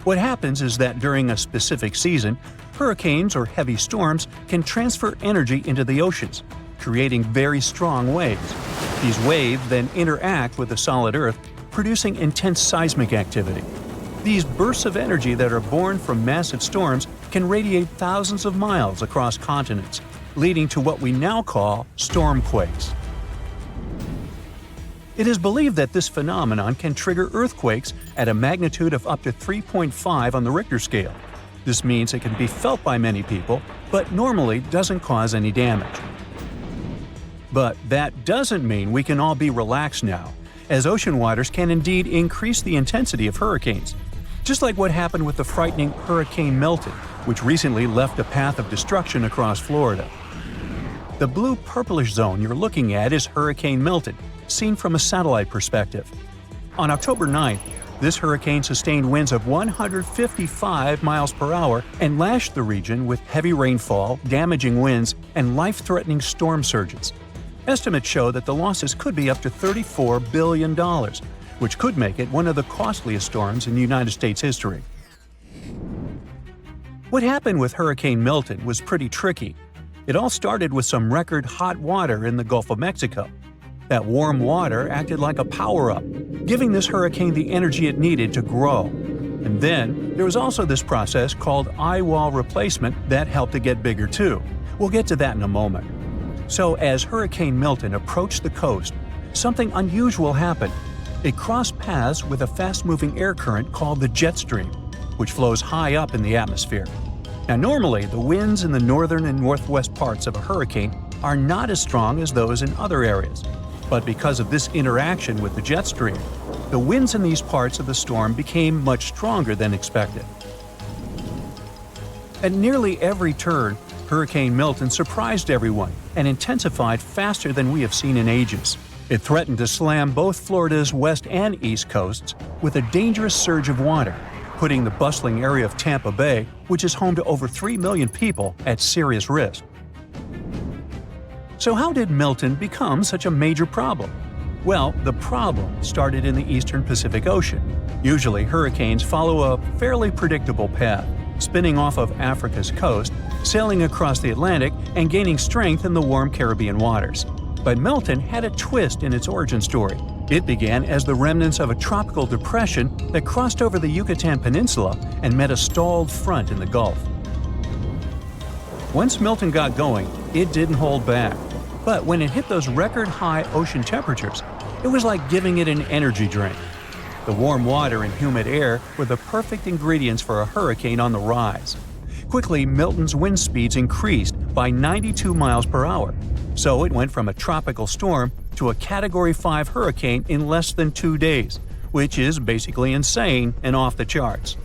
What happens is that during a specific season, hurricanes or heavy storms can transfer energy into the oceans, creating very strong waves. These waves then interact with the solid Earth, producing intense seismic activity. These bursts of energy that are born from massive storms can radiate thousands of miles across continents, leading to what we now call stormquakes. It is believed that this phenomenon can trigger earthquakes at a magnitude of up to 3.5 on the Richter scale. This means it can be felt by many people, but normally doesn't cause any damage. But that doesn't mean we can all be relaxed now, as ocean waters can indeed increase the intensity of hurricanes. Just like what happened with the frightening Hurricane Milton, which recently left a path of destruction across Florida. The blue-purplish zone you're looking at is Hurricane Milton, seen from a satellite perspective. On October 9th, this hurricane sustained winds of 155 miles per hour and lashed the region with heavy rainfall, damaging winds, and life-threatening storm surges. Estimates show that the losses could be up to $34 billion, which could make it one of the costliest storms in United States history. What happened with Hurricane Milton was pretty tricky. It all started with some record hot water in the Gulf of Mexico. That warm water acted like a power-up, giving this hurricane the energy it needed to grow. And then, there was also this process called eye wall replacement that helped it get bigger too. We'll get to that in a moment. So as Hurricane Milton approached the coast, something unusual happened. It crossed paths with a fast-moving air current called the jet stream, which flows high up in the atmosphere. Now normally, the winds in the northern and northwest parts of a hurricane are not as strong as those in other areas. But because of this interaction with the jet stream, the winds in these parts of the storm became much stronger than expected. At nearly every turn, Hurricane Milton surprised everyone and intensified faster than we have seen in ages. It threatened to slam both Florida's west and east coasts with a dangerous surge of water, putting the bustling area of Tampa Bay, which is home to over 3 million people, at serious risk. So how did Milton become such a major problem? Well, the problem started in the eastern Pacific Ocean. Usually, hurricanes follow a fairly predictable path, spinning off of Africa's coast, sailing across the Atlantic, and gaining strength in the warm Caribbean waters. But Milton had a twist in its origin story. It began as the remnants of a tropical depression that crossed over the Yucatan Peninsula and met a stalled front in the Gulf. Once Milton got going, it didn't hold back. But when it hit those record-high ocean temperatures, it was like giving it an energy drink. The warm water and humid air were the perfect ingredients for a hurricane on the rise. Quickly, Milton's wind speeds increased by 92 miles per hour. So it went from a tropical storm to a Category 5 hurricane in less than 2 days, which is basically insane and off the charts.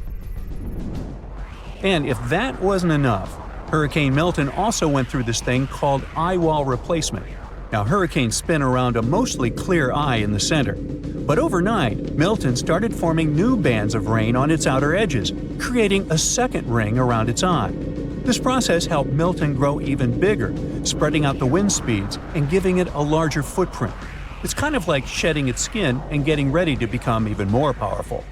And if that wasn't enough, Hurricane Milton also went through this thing called eye wall replacement. Now, hurricanes spin around a mostly clear eye in the center. But overnight, Milton started forming new bands of rain on its outer edges, creating a second ring around its eye. This process helped Milton grow even bigger, spreading out the wind speeds and giving it a larger footprint. It's kind of like shedding its skin and getting ready to become even more powerful.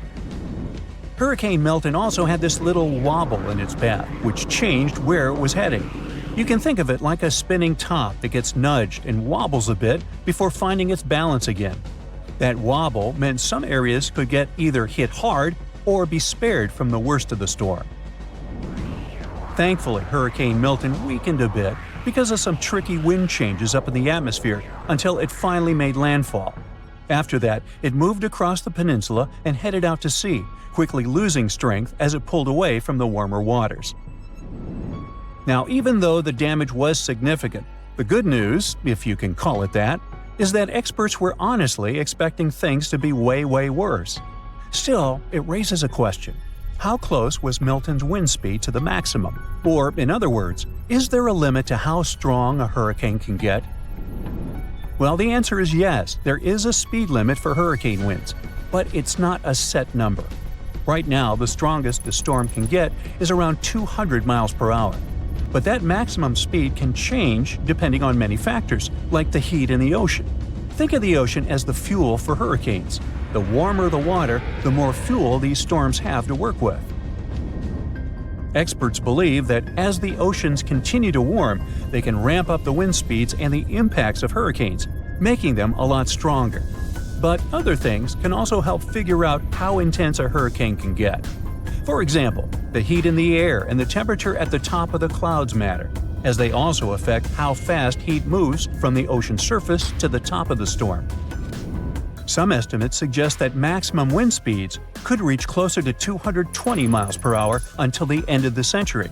Hurricane Milton also had this little wobble in its path, which changed where it was heading. You can think of it like a spinning top that gets nudged and wobbles a bit before finding its balance again. That wobble meant some areas could get either hit hard or be spared from the worst of the storm. Thankfully, Hurricane Milton weakened a bit because of some tricky wind changes up in the atmosphere until it finally made landfall. After that, it moved across the peninsula and headed out to sea, quickly losing strength as it pulled away from the warmer waters. Now, even though the damage was significant, the good news, if you can call it that, is that experts were honestly expecting things to be way worse. Still, it raises a question. How close was Milton's wind speed to the maximum? Or, in other words, is there a limit to how strong a hurricane can get? Well, the answer is yes, there is a speed limit for hurricane winds, but it's not a set number. Right now, the strongest the storm can get is around 200 miles per hour. But that maximum speed can change depending on many factors, like the heat in the ocean. Think of the ocean as the fuel for hurricanes. The warmer the water, the more fuel these storms have to work with. Experts believe that as the oceans continue to warm, they can ramp up the wind speeds and the impacts of hurricanes, making them a lot stronger. But other things can also help figure out how intense a hurricane can get. For example, the heat in the air and the temperature at the top of the clouds matter, as they also affect how fast heat moves from the ocean surface to the top of the storm. Some estimates suggest that maximum wind speeds could reach closer to 220 miles per hour until the end of the century.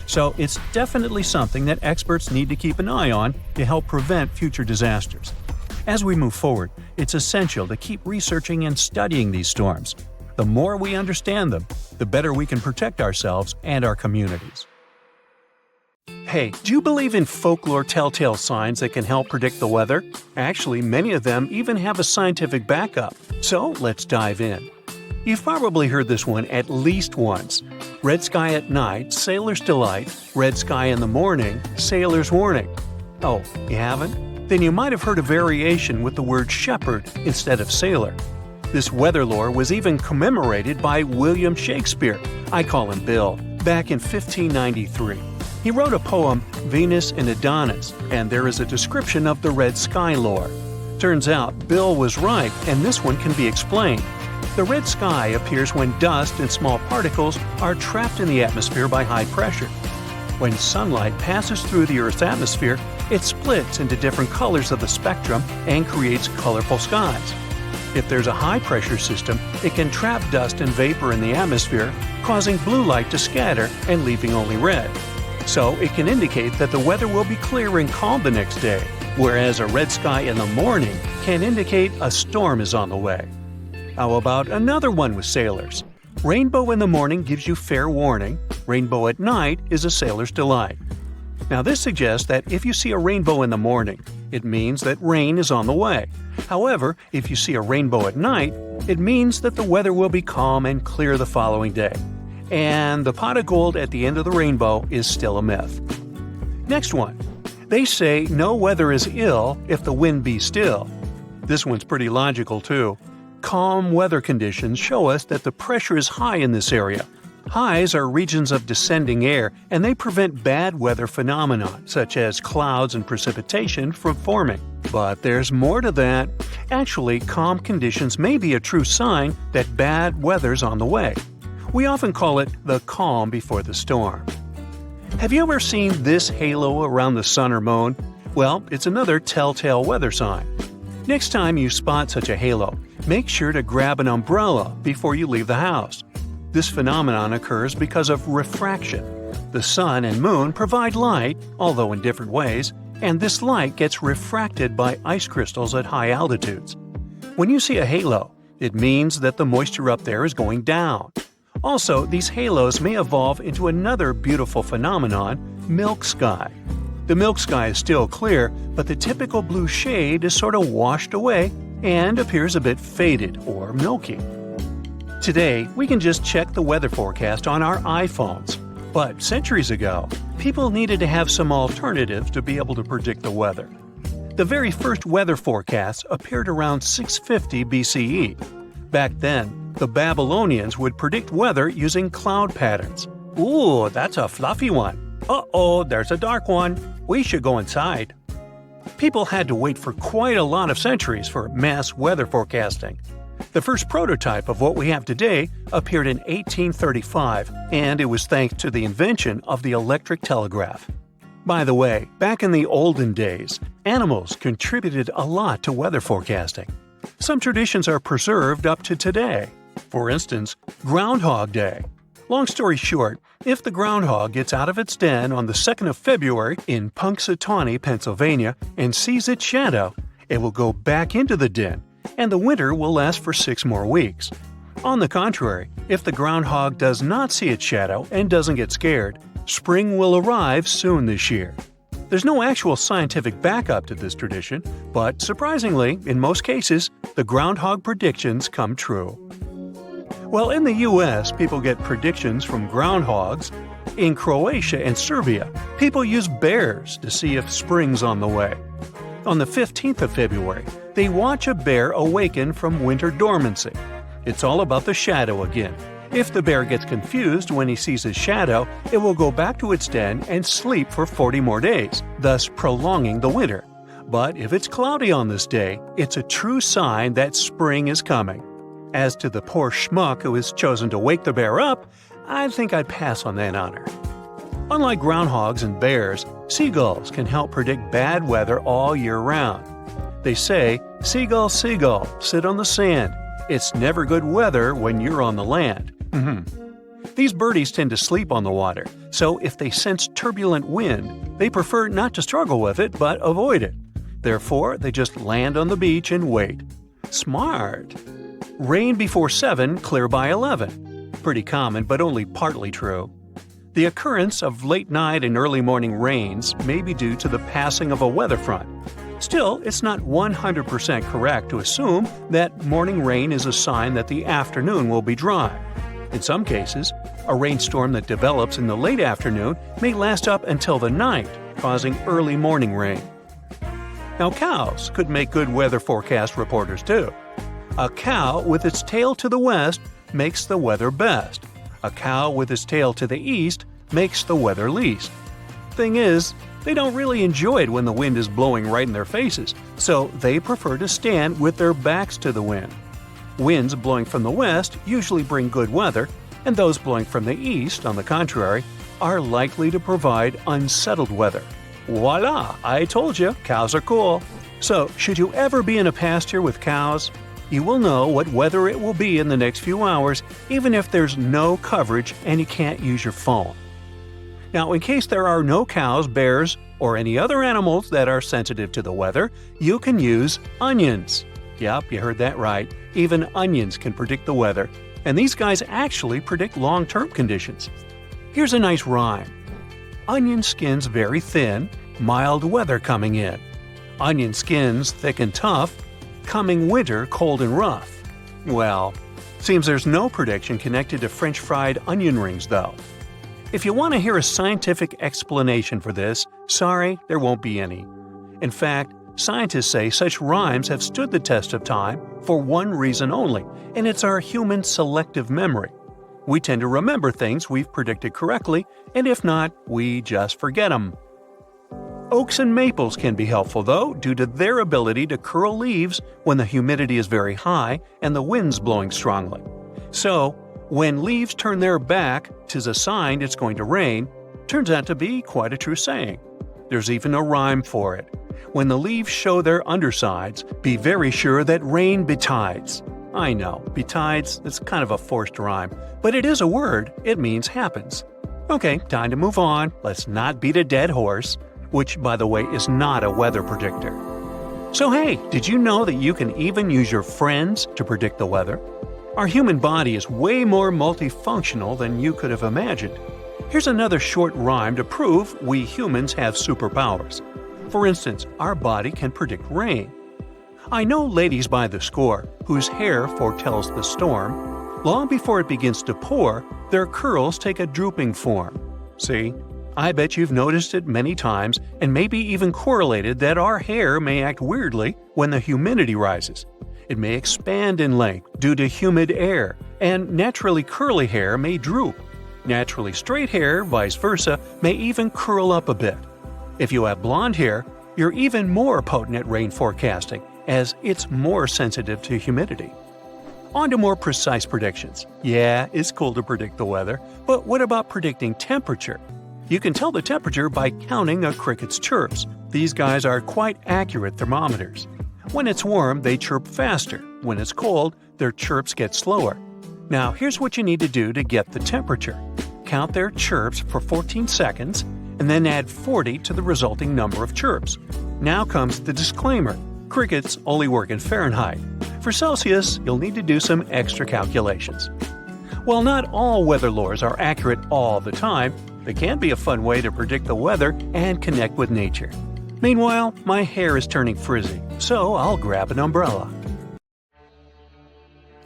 So it's definitely something that experts need to keep an eye on to help prevent future disasters. As we move forward, it's essential to keep researching and studying these storms. The more we understand them, the better we can protect ourselves and our communities. Hey, do you believe in folklore telltale signs that can help predict the weather? Actually, many of them even have a scientific backup. So let's dive in. You've probably heard this one at least once. Red sky at night, sailor's delight. Red sky in the morning, sailor's warning. Oh, you haven't? Then you might have heard a variation with the word shepherd instead of sailor. This weather lore was even commemorated by William Shakespeare, I call him Bill, back in 1593. He wrote a poem, Venus and Adonis, and there is a description of the red sky lore. Turns out, Bill was right, and this one can be explained. The red sky appears when dust and small particles are trapped in the atmosphere by high pressure. When sunlight passes through the Earth's atmosphere, it splits into different colors of the spectrum and creates colorful skies. If there's a high-pressure system, it can trap dust and vapor in the atmosphere, causing blue light to scatter and leaving only red. So it can indicate that the weather will be clear and calm the next day, whereas a red sky in the morning can indicate a storm is on the way. How about another one with sailors? Rainbow in the morning gives you fair warning. Rainbow at night is a sailor's delight. Now this suggests that if you see a rainbow in the morning, it means that rain is on the way. However, if you see a rainbow at night, it means that the weather will be calm and clear the following day. And the pot of gold at the end of the rainbow is still a myth. Next one. They say no weather is ill if the wind be still. This one's pretty logical too. Calm weather conditions show us that the pressure is high in this area. Highs are regions of descending air, and they prevent bad weather phenomena, such as clouds and precipitation, from forming. But there's more to that. Actually, calm conditions may be a true sign that bad weather's on the way. We often call it the calm before the storm. Have you ever seen this halo around the sun or moon? Well, it's another telltale weather sign. Next time you spot such a halo, make sure to grab an umbrella before you leave the house. This phenomenon occurs because of refraction. The sun and moon provide light, although in different ways, and this light gets refracted by ice crystals at high altitudes. When you see a halo, it means that the moisture up there is going down. Also, these halos may evolve into another beautiful phenomenon, milk sky. The milk sky is still clear, but the typical blue shade is sort of washed away and appears a bit faded or milky. Today, we can just check the weather forecast on our iPhones. But centuries ago, people needed to have some alternatives to be able to predict the weather. The very first weather forecasts appeared around 650 BCE. Back then, the Babylonians would predict weather using cloud patterns. Ooh, that's a fluffy one. Uh-oh, there's a dark one. We should go inside. People had to wait for quite a lot of centuries for mass weather forecasting. The first prototype of what we have today appeared in 1835, and it was thanks to the invention of the electric telegraph. By the way, back in the olden days, animals contributed a lot to weather forecasting. Some traditions are preserved up to today. For instance, Groundhog Day. Long story short, if the groundhog gets out of its den on the 2nd of February in Punxsutawney, Pennsylvania, and sees its shadow, it will go back into the den, and the winter will last for 6 more weeks. On the contrary, if the groundhog does not see its shadow and doesn't get scared, spring will arrive soon this year. There's no actual scientific backup to this tradition, but surprisingly, in most cases, the groundhog predictions come true. Well, in the US, people get predictions from groundhogs. In Croatia and Serbia, people use bears to see if spring's on the way. On the 15th of February, they watch a bear awaken from winter dormancy. It's all about the shadow again. If the bear gets confused when he sees his shadow, it will go back to its den and sleep for 40 more days, thus prolonging the winter. But if it's cloudy on this day, it's a true sign that spring is coming. As to the poor schmuck who has chosen to wake the bear up, I think I'd pass on that honor. Unlike groundhogs and bears, seagulls can help predict bad weather all year round. They say, "Seagull, seagull, sit on the sand. It's never good weather when you're on the land." These birdies tend to sleep on the water, so if they sense turbulent wind, they prefer not to struggle with it but avoid it. Therefore, they just land on the beach and wait. Smart! Rain before 7, clear by 11. Pretty common, but only partly true. The occurrence of late night and early morning rains may be due to the passing of a weather front. Still, it's not 100% correct to assume that morning rain is a sign that the afternoon will be dry. In some cases, a rainstorm that develops in the late afternoon may last up until the night, causing early morning rain. Now, cows could make good weather forecast reporters too. A cow with its tail to the west makes the weather best. A cow with its tail to the east makes the weather least. Thing is, they don't really enjoy it when the wind is blowing right in their faces, so they prefer to stand with their backs to the wind. Winds blowing from the west usually bring good weather, and those blowing from the east, on the contrary, are likely to provide unsettled weather. Voila! I told you, cows are cool. So, should you ever be in a pasture with cows, you will know what weather it will be in the next few hours, even if there's no coverage and you can't use your phone. Now, in case there are no cows, bears, or any other animals that are sensitive to the weather, you can use onions. Yep, you heard that right. Even onions can predict the weather, and these guys actually predict long-term conditions. Here's a nice rhyme. Onion skins very thin, mild weather coming in. Onion skins thick and tough, coming winter cold and rough. Well, seems there's no prediction connected to French fried onion rings though. If you want to hear a scientific explanation for this, sorry, there won't be any. In fact, scientists say such rhymes have stood the test of time for one reason only, and it's our human selective memory. We tend to remember things we've predicted correctly, and if not, we just forget them. Oaks and maples can be helpful though, due to their ability to curl leaves when the humidity is very high and the wind's blowing strongly. So, when leaves turn their back, 'tis a sign it's going to rain, turns out to be quite a true saying. There's even a rhyme for it. When the leaves show their undersides, be very sure that rain betides. I know, betides, it's kind of a forced rhyme, but it is a word, it means happens. Okay, time to move on, let's not beat a dead horse, which, by the way, is not a weather predictor. So hey, did you know that you can even use your friends to predict the weather? Our human body is way more multifunctional than you could have imagined. Here's another short rhyme to prove we humans have superpowers. For instance, our body can predict rain. I know ladies by the score whose hair foretells the storm. Long before it begins to pour, their curls take a drooping form. See? I bet you've noticed it many times and maybe even correlated that our hair may act weirdly when the humidity rises. It may expand in length due to humid air, and naturally curly hair may droop. Naturally straight hair, vice versa, may even curl up a bit. If you have blonde hair, you're even more potent at rain forecasting, as it's more sensitive to humidity. On to more precise predictions. Yeah, it's cool to predict the weather, but what about predicting temperature? You can tell the temperature by counting a cricket's chirps. These guys are quite accurate thermometers. When it's warm, they chirp faster. When it's cold, their chirps get slower. Now, here's what you need to do to get the temperature. Count their chirps for 14 seconds, and then add 40 to the resulting number of chirps. Now comes the disclaimer. Crickets only work in Fahrenheit. For Celsius, you'll need to do some extra calculations. While not all weather lures are accurate all the time, they can be a fun way to predict the weather and connect with nature. Meanwhile, my hair is turning frizzy, so I'll grab an umbrella.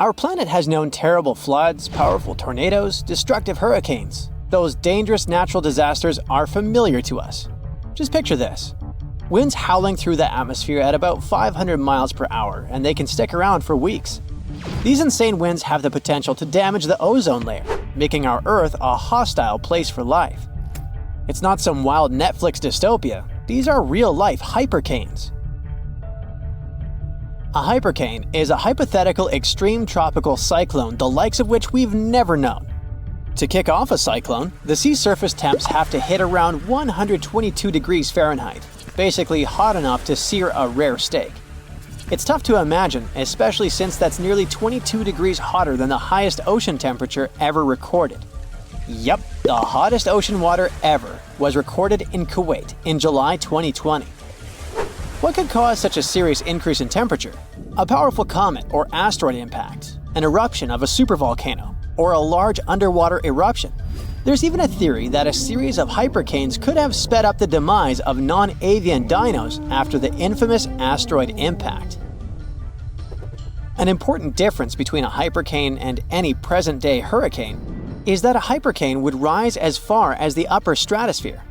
Our planet has known terrible floods, powerful tornadoes, destructive hurricanes. Those dangerous natural disasters are familiar to us. Just picture this. Winds howling through the atmosphere at about 500 miles per hour, and they can stick around for weeks. These insane winds have the potential to damage the ozone layer, making our Earth a hostile place for life. It's not some wild Netflix dystopia. These are real-life hypercanes. A hypercane is a hypothetical extreme tropical cyclone the likes of which we've never known. To kick off a cyclone, the sea surface temps have to hit around 122 degrees Fahrenheit, basically hot enough to sear a rare steak. It's tough to imagine, especially since that's nearly 22 degrees hotter than the highest ocean temperature ever recorded. Yep, the hottest ocean water ever was recorded in Kuwait in July 2020. What could cause such a serious increase in temperature? A powerful comet or asteroid impact, an eruption of a supervolcano, or a large underwater eruption. There's even a theory that a series of hypercanes could have sped up the demise of non-avian dinos after the infamous asteroid impact. An important difference between a hypercane and any present-day hurricane is that a hypercane would rise as far as the upper stratosphere.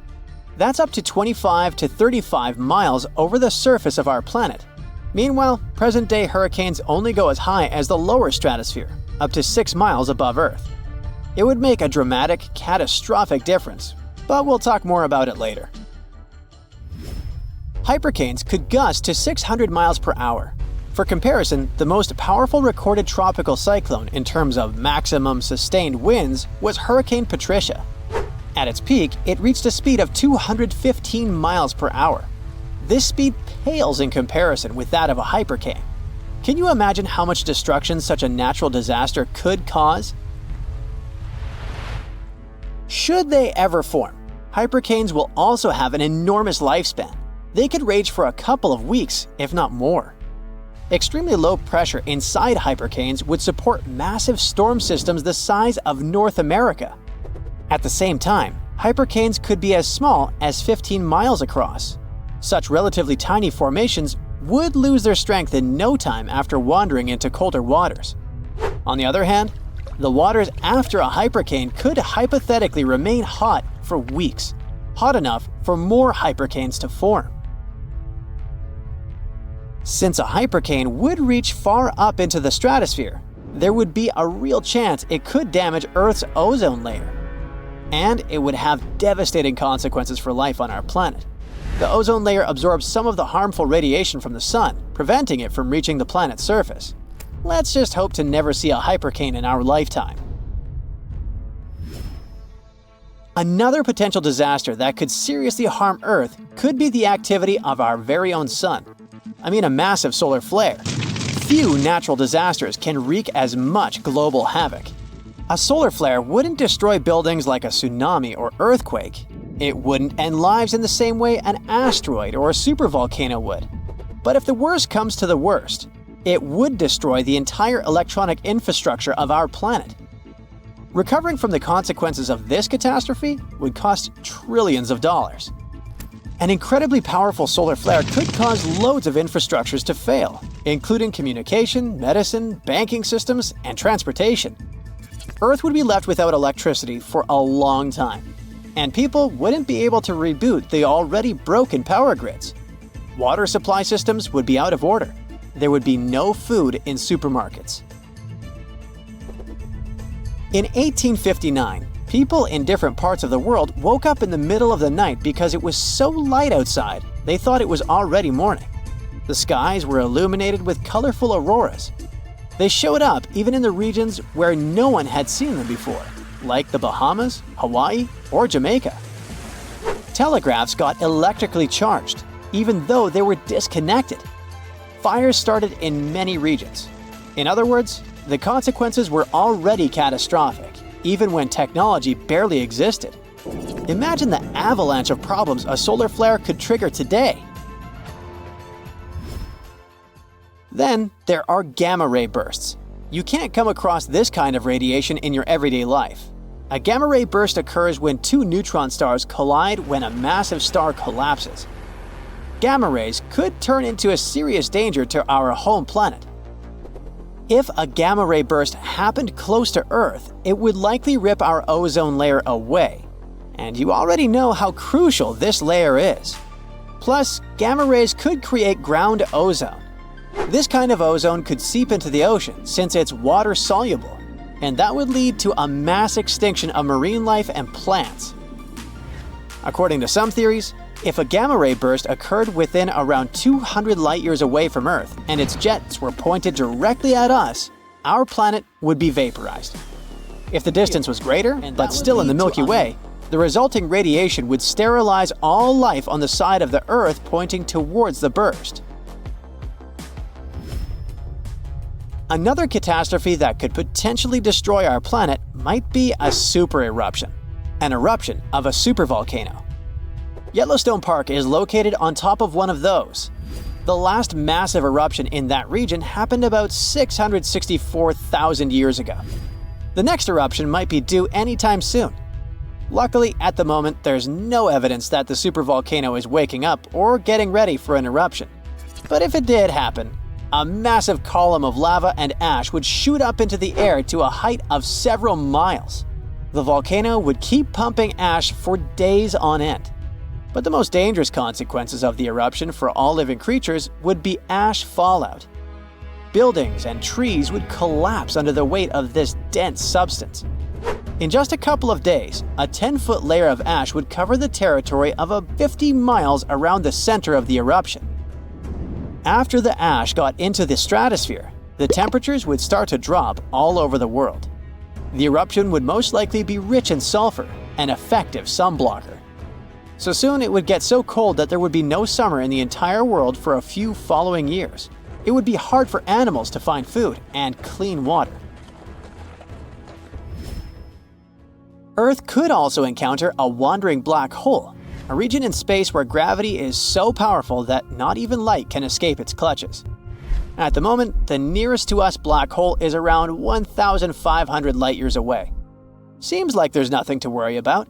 That's up to 25 to 35 miles over the surface of our planet. Meanwhile, present-day hurricanes only go as high as the lower stratosphere, up to 6 miles above Earth. It would make a dramatic, catastrophic difference, but we'll talk more about it later. Hypercanes could gust to 600 miles per hour. For comparison, the most powerful recorded tropical cyclone in terms of maximum sustained winds was Hurricane Patricia. At its peak, it reached a speed of 215 miles per hour. This speed pales in comparison with that of a hypercane. Can you imagine how much destruction such a natural disaster could cause? Should they ever form, hypercanes will also have an enormous lifespan. They could rage for a couple of weeks, if not more. Extremely low pressure inside hypercanes would support massive storm systems the size of North America. At the same time, hypercanes could be as small as 15 miles across. Such relatively tiny formations would lose their strength in no time after wandering into colder waters. On the other hand, the waters after a hypercane could hypothetically remain hot for weeks, hot enough for more hypercanes to form. Since a hypercane would reach far up into the stratosphere, there would be a real chance it could damage Earth's ozone layer. And it would have devastating consequences for life on our planet. The ozone layer absorbs some of the harmful radiation from the sun, preventing it from reaching the planet's surface. Let's just hope to never see a hypercane in our lifetime. Another potential disaster that could seriously harm Earth could be the activity of our very own sun. I mean a massive solar flare. Few natural disasters can wreak as much global havoc. A solar flare wouldn't destroy buildings like a tsunami or earthquake. It wouldn't end lives in the same way an asteroid or a supervolcano would. But if the worst comes to the worst, it would destroy the entire electronic infrastructure of our planet. Recovering from the consequences of this catastrophe would cost trillions of dollars. An incredibly powerful solar flare could cause loads of infrastructures to fail, including communication, medicine, banking systems, and transportation. Earth would be left without electricity for a long time, and people wouldn't be able to reboot the already broken power grids. Water supply systems would be out of order. There would be no food in supermarkets. In 1859, people in different parts of the world woke up in the middle of the night because it was so light outside, they thought it was already morning. The skies were illuminated with colorful auroras. They showed up even in the regions where no one had seen them before, like the Bahamas, Hawaii, or Jamaica. Telegraphs got electrically charged, even though they were disconnected. Fires started in many regions. In other words, the consequences were already catastrophic, even when technology barely existed. Imagine the avalanche of problems a solar flare could trigger today. Then there are gamma-ray bursts. You can't come across this kind of radiation in your everyday life. A gamma-ray burst occurs when two neutron stars collide when a massive star collapses. Gamma rays could turn into a serious danger to our home planet. If a gamma-ray burst happened close to Earth, it would likely rip our ozone layer away. And you already know how crucial this layer is. Plus, gamma rays could create ground ozone. This kind of ozone could seep into the ocean since it's water-soluble, and that would lead to a mass extinction of marine life and plants. According to some theories, if a gamma-ray burst occurred within around 200 light-years away from Earth and its jets were pointed directly at us, our planet would be vaporized. If the distance was greater, but still in the Milky Way, the resulting radiation would sterilize all life on the side of the Earth pointing towards the burst. Another catastrophe that could potentially destroy our planet might be a super eruption, an eruption of a supervolcano. Yellowstone Park is located on top of one of those. The last massive eruption in that region happened about 664,000 years ago. The next eruption might be due anytime soon. Luckily, at the moment, there's no evidence that the supervolcano is waking up or getting ready for an eruption. But if it did happen, a massive column of lava and ash would shoot up into the air to a height of several miles. The volcano would keep pumping ash for days on end. But the most dangerous consequences of the eruption for all living creatures would be ash fallout. Buildings and trees would collapse under the weight of this dense substance. In just a couple of days, a 10-foot layer of ash would cover the territory of 50 miles around the center of the eruption. After the ash got into the stratosphere, the temperatures would start to drop all over the world. The eruption would most likely be rich in sulfur, an effective sunblocker. So soon it would get so cold that there would be no summer in the entire world for a few following years. It would be hard for animals to find food and clean water. Earth could also encounter a wandering black hole, a region in space where gravity is so powerful that not even light can escape its clutches. At the moment, the nearest to us black hole is around 1,500 light-years away. Seems like there's nothing to worry about.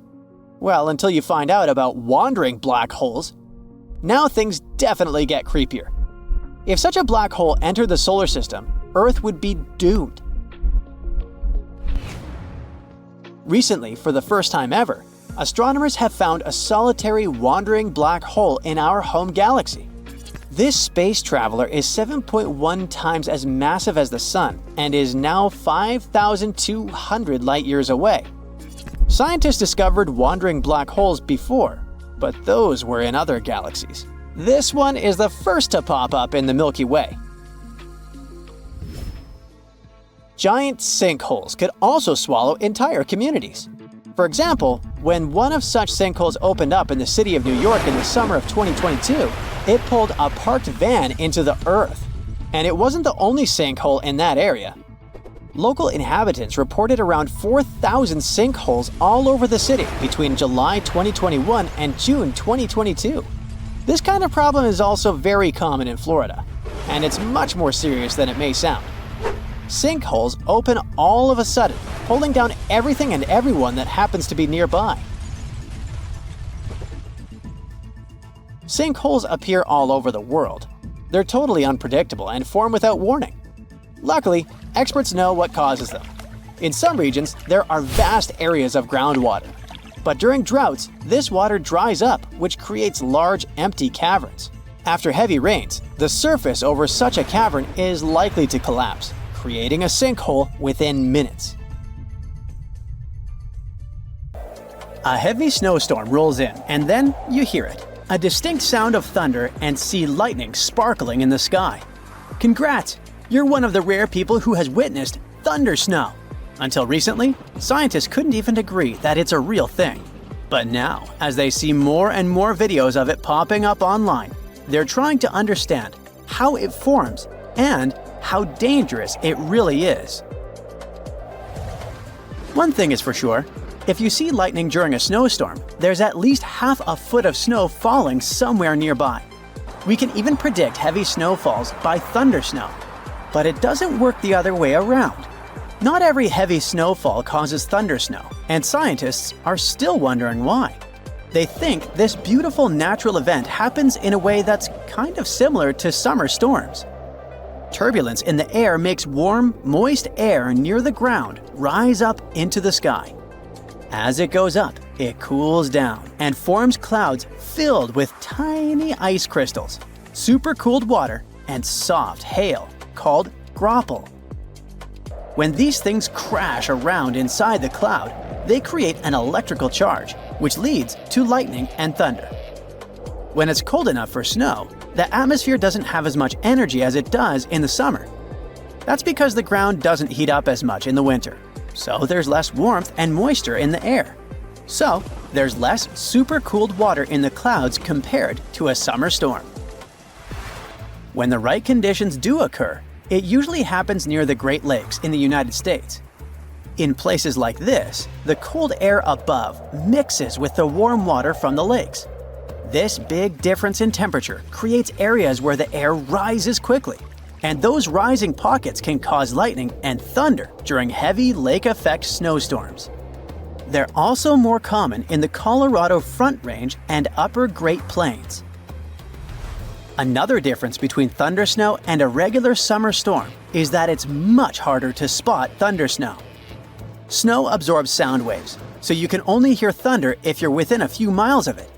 Well, until you find out about wandering black holes. Now things definitely get creepier. If such a black hole entered the solar system, Earth would be doomed. Recently, for the first time ever, astronomers have found a solitary wandering black hole in our home galaxy. This space traveler is 7.1 times as massive as the Sun and is now 5,200 light-years away. Scientists discovered wandering black holes before, but those were in other galaxies. This one is the first to pop up in the Milky Way. Giant sinkholes could also swallow entire communities. For example, when one of such sinkholes opened up in the city of New York in the summer of 2022, it pulled a parked van into the earth. And it wasn't the only sinkhole in that area. Local inhabitants reported around 4,000 sinkholes all over the city between July 2021 and June 2022. This kind of problem is also very common in Florida, and it's much more serious than it may sound. Sinkholes open all of a sudden, pulling down everything and everyone that happens to be nearby. Sinkholes appear all over the world. They're totally unpredictable and form without warning. Luckily, experts know what causes them. In some regions, there are vast areas of groundwater. But during droughts, this water dries up, which creates large, empty caverns. After heavy rains, the surface over such a cavern is likely to collapse, creating a sinkhole within minutes. A heavy snowstorm rolls in, and then you hear it. A distinct sound of thunder and see lightning sparkling in the sky. Congrats! You're one of the rare people who has witnessed thunder snow. Until recently, scientists couldn't even agree that it's a real thing. But now, as they see more and more videos of it popping up online, they're trying to understand how it forms and how dangerous it really is. One thing is for sure, if you see lightning during a snowstorm, there's at least half a foot of snow falling somewhere nearby. We can even predict heavy snowfalls by thunder snow. But it doesn't work the other way around. Not every heavy snowfall causes thunder snow, and scientists are still wondering why. They think this beautiful natural event happens in a way that's kind of similar to summer storms. Turbulence in the air makes warm, moist air near the ground rise up into the sky. As it goes up, it cools down and forms clouds filled with tiny ice crystals, supercooled water, and soft hail, called graupel. When these things crash around inside the cloud, they create an electrical charge, which leads to lightning and thunder. When it's cold enough for snow, the atmosphere doesn't have as much energy as it does in the summer. That's because the ground doesn't heat up as much in the winter, so there's less warmth and moisture in the air. So, there's less supercooled water in the clouds compared to a summer storm. When the right conditions do occur, it usually happens near the Great Lakes in the United States. In places like this, the cold air above mixes with the warm water from the lakes. This big difference in temperature creates areas where the air rises quickly, and those rising pockets can cause lightning and thunder during heavy lake-effect snowstorms. They're also more common in the Colorado Front Range and Upper Great Plains. Another difference between thunder snow and a regular summer storm is that it's much harder to spot thunder snow. Snow absorbs sound waves, so you can only hear thunder if you're within a few miles of it.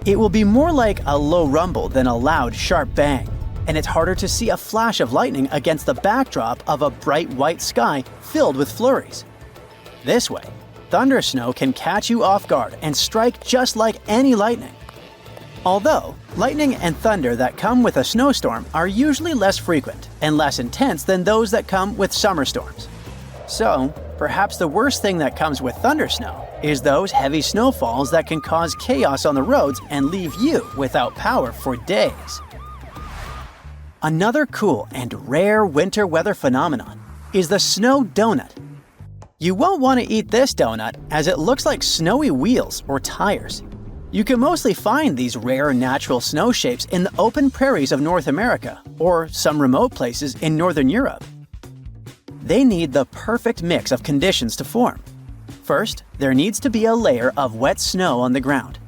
It will be more like a low rumble than a loud, sharp bang, and it's harder to see a flash of lightning against the backdrop of a bright white sky filled with flurries. This way, thunder snow can catch you off guard and strike just like any lightning. Although, lightning and thunder that come with a snowstorm are usually less frequent and less intense than those that come with summer storms. So, perhaps the worst thing that comes with thundersnow is those heavy snowfalls that can cause chaos on the roads and leave you without power for days. Another cool and rare winter weather phenomenon is the snow donut. You won't want to eat this donut as it looks like snowy wheels or tires. You can mostly find these rare natural snow shapes in the open prairies of North America or some remote places in Northern Europe. They need the perfect mix of conditions to form. First, there needs to be a layer of wet snow on the ground.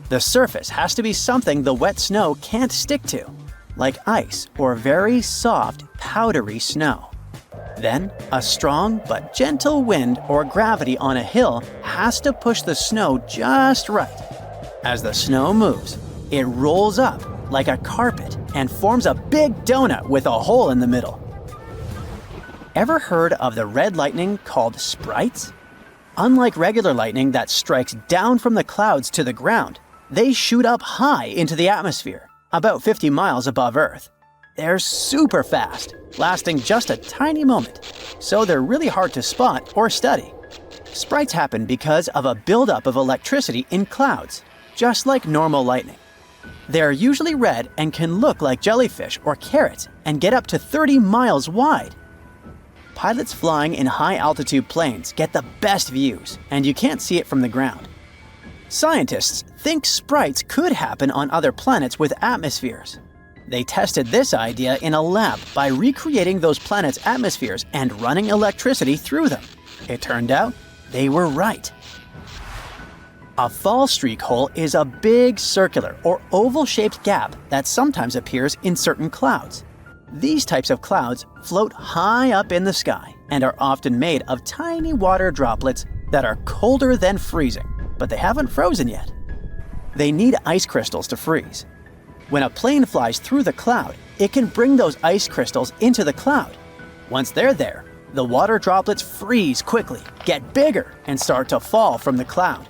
The surface has to be something the wet snow can't stick to, like ice or very soft, powdery snow. Then, a strong but gentle wind or gravity on a hill has to push the snow just right. As the snow moves, it rolls up like a carpet and forms a big donut with a hole in the middle. Ever heard of the red lightning called sprites? Unlike regular lightning that strikes down from the clouds to the ground, they shoot up high into the atmosphere, about 50 miles above Earth. They're super fast, lasting just a tiny moment, so they're really hard to spot or study. Sprites happen because of a buildup of electricity in clouds, just like normal lightning. They're usually red and can look like jellyfish or carrots and get up to 30 miles wide. Pilots flying in high-altitude planes get the best views, and you can't see it from the ground. Scientists think sprites could happen on other planets with atmospheres. They tested this idea in a lab by recreating those planets' atmospheres and running electricity through them. It turned out they were right. A fall streak hole is a big circular or oval-shaped gap that sometimes appears in certain clouds. These types of clouds float high up in the sky and are often made of tiny water droplets that are colder than freezing, but they haven't frozen yet. They need ice crystals to freeze. When a plane flies through the cloud, it can bring those ice crystals into the cloud. Once they're there, the water droplets freeze quickly, get bigger, and start to fall from the cloud.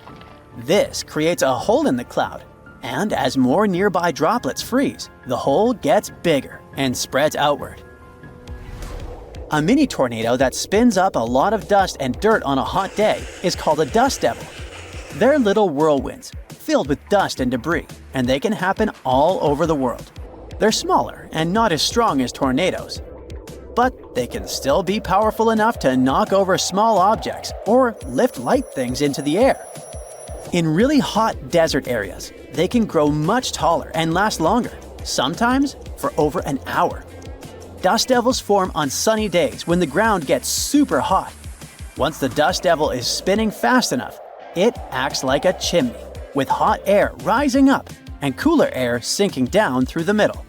This creates a hole in the cloud, and as more nearby droplets freeze, the hole gets bigger and spreads outward. A mini tornado that spins up a lot of dust and dirt on a hot day is called a dust devil. They're little whirlwinds filled with dust and debris, and they can happen all over the world. They're smaller and not as strong as tornadoes, but they can still be powerful enough to knock over small objects or lift light things into the air. In really hot desert areas, they can grow much taller and last longer, sometimes for over an hour. Dust devils form on sunny days when the ground gets super hot. Once the dust devil is spinning fast enough, it acts like a chimney, with hot air rising up and cooler air sinking down through the middle.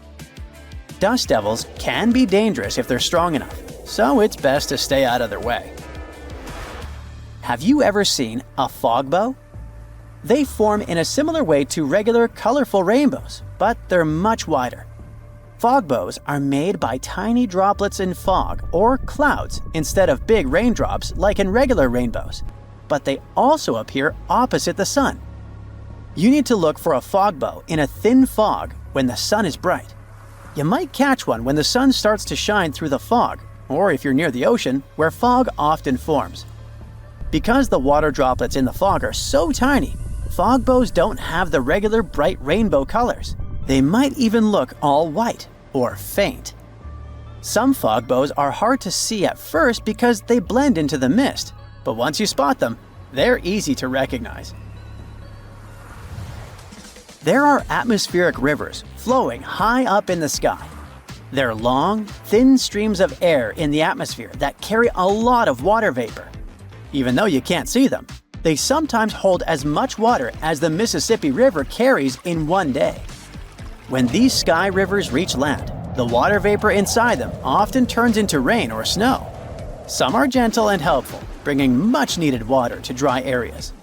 Dust devils can be dangerous if they're strong enough, so it's best to stay out of their way. Have you ever seen a fog bow? They form in a similar way to regular colorful rainbows, but they're much wider. Fog bows are made by tiny droplets in fog or clouds instead of big raindrops like in regular rainbows, but they also appear opposite the sun. You need to look for a fog bow in a thin fog when the sun is bright. You might catch one when the sun starts to shine through the fog, or if you're near the ocean, where fog often forms. Because the water droplets in the fog are so tiny, fog bows don't have the regular bright rainbow colors. They might even look all white or faint. Some fog bows are hard to see at first because they blend into the mist, but once you spot them, they're easy to recognize. There are atmospheric rivers flowing high up in the sky. They're long, thin streams of air in the atmosphere that carry a lot of water vapor. Even though you can't see them, they sometimes hold as much water as the Mississippi River carries in one day. When these sky rivers reach land, the water vapor inside them often turns into rain or snow. Some are gentle and helpful, bringing much-needed water to dry areas.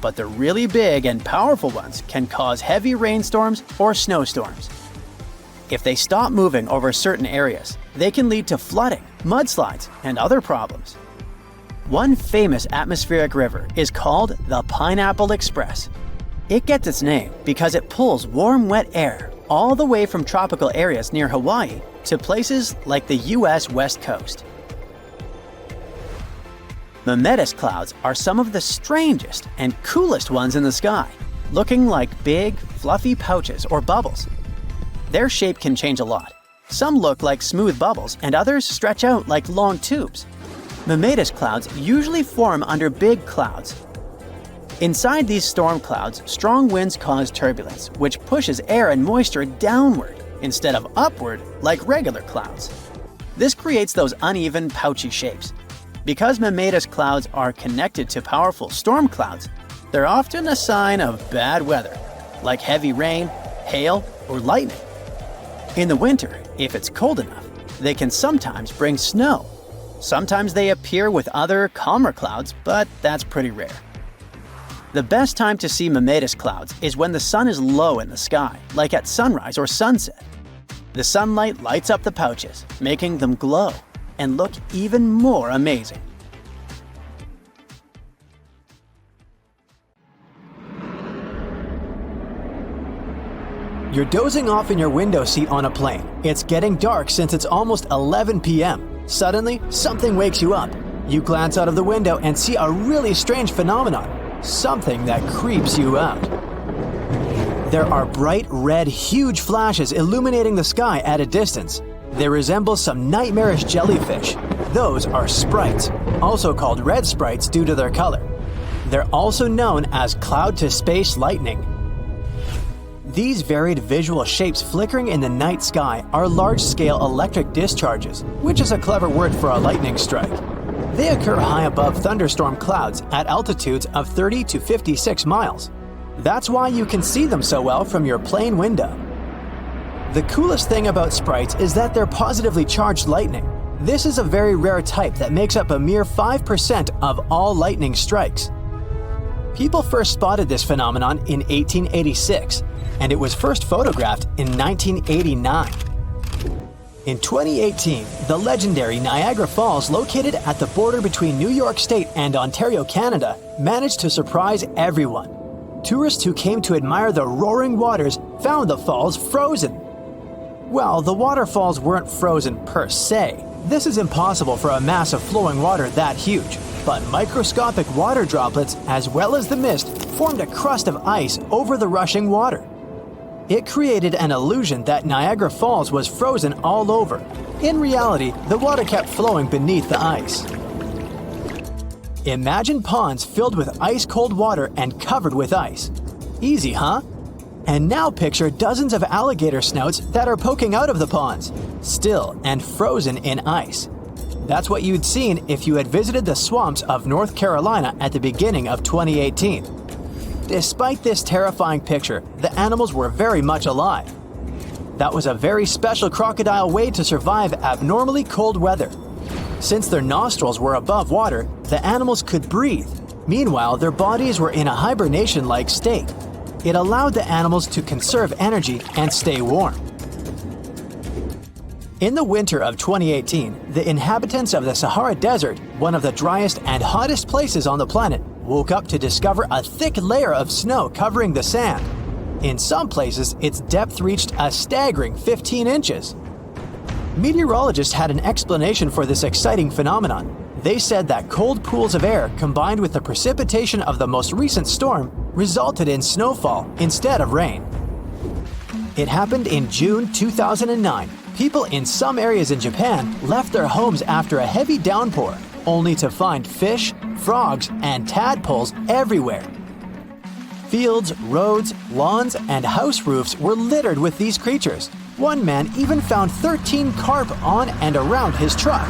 But the really big and powerful ones can cause heavy rainstorms or snowstorms. If they stop moving over certain areas, they can lead to flooding, mudslides, and other problems. One famous atmospheric river is called the Pineapple Express. It gets its name because it pulls warm, wet air all the way from tropical areas near Hawaii to places like the US West Coast. Meteorologists clouds are some of the strangest and coolest ones in the sky, looking like big, fluffy pouches or bubbles. Their shape can change a lot. Some look like smooth bubbles and others stretch out like long tubes. Meteorologists clouds usually form under big clouds. Inside these storm clouds, strong winds cause turbulence, which pushes air and moisture downward instead of upward like regular clouds. This creates those uneven, pouchy shapes. Because meteorologists clouds are connected to powerful storm clouds, they're often a sign of bad weather, like heavy rain, hail, or lightning. In the winter, if it's cold enough, they can sometimes bring snow. Sometimes they appear with other, calmer clouds, but that's pretty rare. The best time to see meteorologists clouds is when the sun is low in the sky, like at sunrise or sunset. The sunlight lights up the pouches, making them glow and look even more amazing. You're dozing off in your window seat on a plane. It's getting dark since it's almost 11 p.m. Suddenly, something wakes you up. You glance out of the window and see a really strange phenomenon. Something that creeps you out. There are bright red, huge flashes illuminating the sky at a distance. They resemble some nightmarish jellyfish. Those are sprites, also called red sprites due to their color. They're also known as cloud-to-space lightning. These varied visual shapes flickering in the night sky are large-scale electric discharges, which is a clever word for a lightning strike. They occur high above thunderstorm clouds at altitudes of 30 to 56 miles. That's why you can see them so well from your plane window. The coolest thing about sprites is that they're positively charged lightning. This is a very rare type that makes up a mere 5% of all lightning strikes. People first spotted this phenomenon in 1886, and it was first photographed in 1989. In 2018, the legendary Niagara Falls, located at the border between New York State and Ontario, Canada, managed to surprise everyone. Tourists who came to admire the roaring waters found the falls frozen. Well, the waterfalls weren't frozen per se. This is impossible for a mass of flowing water that huge, but microscopic water droplets, as well as the mist, formed a crust of ice over the rushing water. It created an illusion that Niagara Falls was frozen all over. In reality, the water kept flowing beneath the ice. Imagine ponds filled with ice-cold water and covered with ice. Easy, huh? And now picture dozens of alligator snouts that are poking out of the ponds, still and frozen in ice. That's what you'd seen if you had visited the swamps of North Carolina at the beginning of 2018. Despite this terrifying picture, the animals were very much alive. That was a very special crocodile way to survive abnormally cold weather. Since their nostrils were above water, the animals could breathe. Meanwhile, their bodies were in a hibernation-like state. It allowed the animals to conserve energy and stay warm. In the winter of 2018, the inhabitants of the Sahara Desert, one of the driest and hottest places on the planet, woke up to discover a thick layer of snow covering the sand. In some places, its depth reached a staggering 15 inches. Meteorologists had an explanation for this exciting phenomenon. They said that cold pools of air combined with the precipitation of the most recent storm resulted in snowfall instead of rain. It happened in June 2009. People in some areas in Japan left their homes after a heavy downpour, only to find fish, frogs, and tadpoles everywhere. Fields, roads, lawns, and house roofs were littered with these creatures. One man even found 13 carp on and around his truck.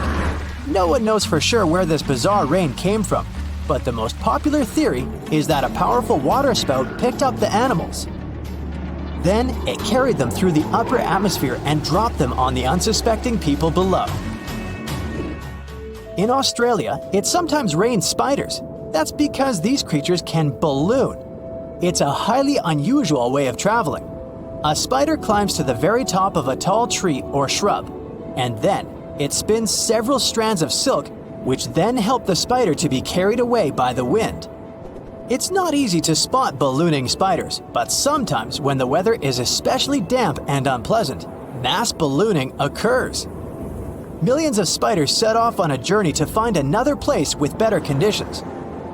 No one knows for sure where this bizarre rain came from, but the most popular theory is that a powerful water spout picked up the animals. Then it carried them through the upper atmosphere and dropped them on the unsuspecting people below. In Australia, it sometimes rains spiders. That's because these creatures can balloon. It's a highly unusual way of traveling. A spider climbs to the very top of a tall tree or shrub, and then it spins several strands of silk, which then help the spider to be carried away by the wind. It's not easy to spot ballooning spiders, but sometimes when the weather is especially damp and unpleasant, mass ballooning occurs. Millions of spiders set off on a journey to find another place with better conditions.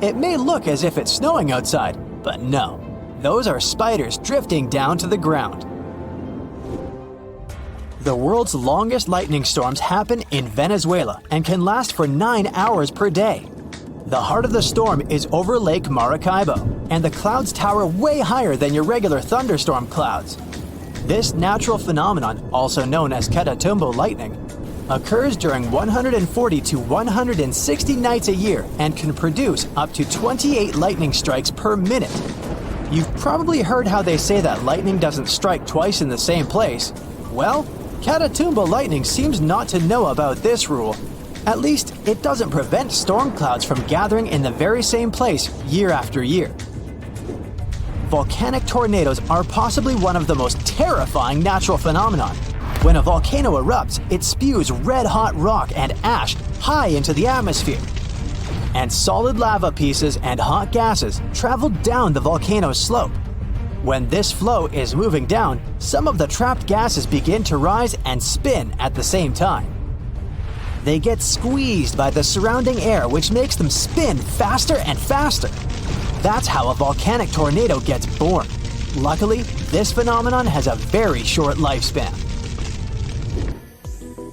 It may look as if it's snowing outside, but no. Those are spiders drifting down to the ground. The world's longest lightning storms happen in Venezuela and can last for 9 hours per day. The heart of the storm is over Lake Maracaibo, and the clouds tower way higher than your regular thunderstorm clouds. This natural phenomenon, also known as Catatumbo lightning, occurs during 140 to 160 nights a year and can produce up to 28 lightning strikes per minute. You've probably heard how they say that lightning doesn't strike twice in the same place. Well, Catatumbo lightning seems not to know about this rule. At least, it doesn't prevent storm clouds from gathering in the very same place year after year. Volcanic tornadoes are possibly one of the most terrifying natural phenomena. When a volcano erupts, it spews red-hot rock and ash high into the atmosphere. And solid lava pieces and hot gases travel down the volcano's slope. When this flow is moving down, some of the trapped gases begin to rise and spin at the same time. They get squeezed by the surrounding air, which makes them spin faster and faster. That's how a volcanic tornado gets born. Luckily, this phenomenon has a very short lifespan.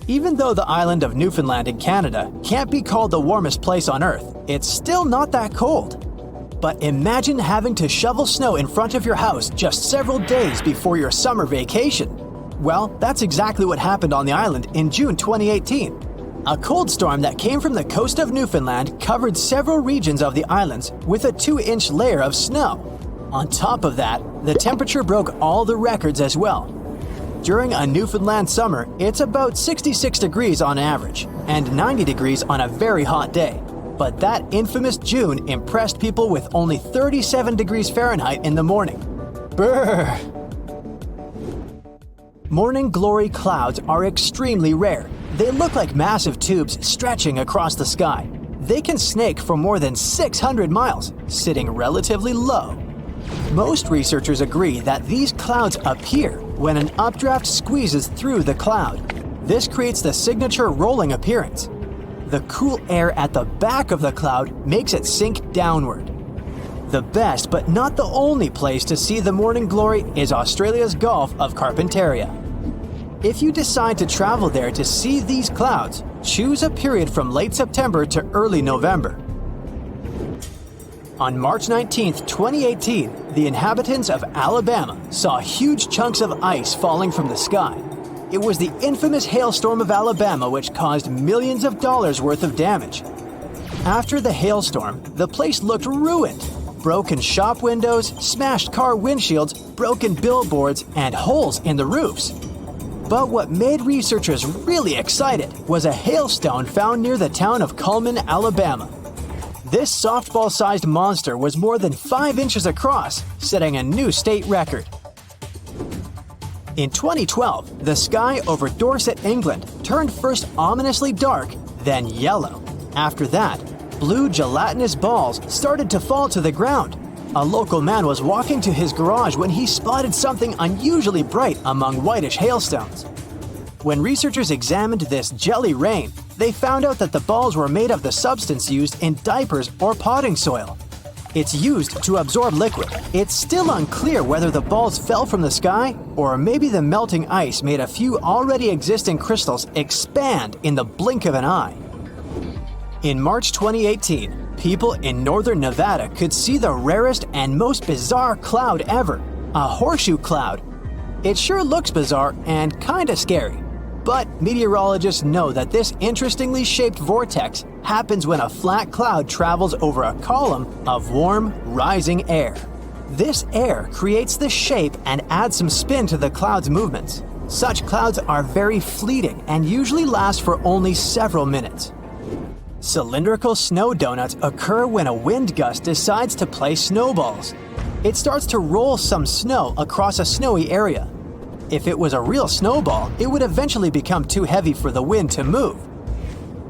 Even though the island of Newfoundland in Canada can't be called the warmest place on Earth, it's still not that cold. But imagine having to shovel snow in front of your house just several days before your summer vacation. Well, that's exactly what happened on the island in June 2018. A cold storm that came from the coast of Newfoundland covered several regions of the islands with a 2-inch layer of snow. On top of that, the temperature broke all the records as well. During a Newfoundland summer, it's about 66 degrees on average, and 90 degrees on a very hot day. But that infamous June impressed people with only 37 degrees Fahrenheit in the morning. Brrr! Morning glory clouds are extremely rare. They look like massive tubes stretching across the sky. They can snake for more than 600 miles, sitting relatively low. Most researchers agree that these clouds appear when an updraft squeezes through the cloud. This creates the signature rolling appearance. The cool air at the back of the cloud makes it sink downward. The best but not the only place to see the morning glory is Australia's Gulf of Carpentaria. If you decide to travel there to see these clouds, choose a period from late September to early November. On March 19, 2018, the inhabitants of Alabama saw huge chunks of ice falling from the sky. It was the infamous hailstorm of Alabama which caused millions of dollars worth of damage. After the hailstorm, the place looked ruined. Broken shop windows, smashed car windshields, broken billboards, and holes in the roofs. But what made researchers really excited was a hailstone found near the town of Cullman, Alabama. This softball-sized monster was more than 5 inches across, setting a new state record. In 2012, the sky over Dorset, England, turned first ominously dark, then yellow. After that, blue gelatinous balls started to fall to the ground. A local man was walking to his garage when he spotted something unusually bright among whitish hailstones. When researchers examined this jelly rain, they found out that the balls were made of the substance used in diapers or potting soil. It's used to absorb liquid. It's still unclear whether the balls fell from the sky, or maybe the melting ice made a few already existing crystals expand in the blink of an eye. In March 2018, people in northern Nevada could see the rarest and most bizarre cloud ever, a horseshoe cloud. It sure looks bizarre and kinda scary, but meteorologists know that this interestingly shaped vortex happens when a flat cloud travels over a column of warm, rising air. This air creates the shape and adds some spin to the cloud's movements. Such clouds are very fleeting and usually last for only several minutes. Cylindrical snow donuts occur when a wind gust decides to play snowballs. It starts to roll some snow across a snowy area. If it was a real snowball, it would eventually become too heavy for the wind to move.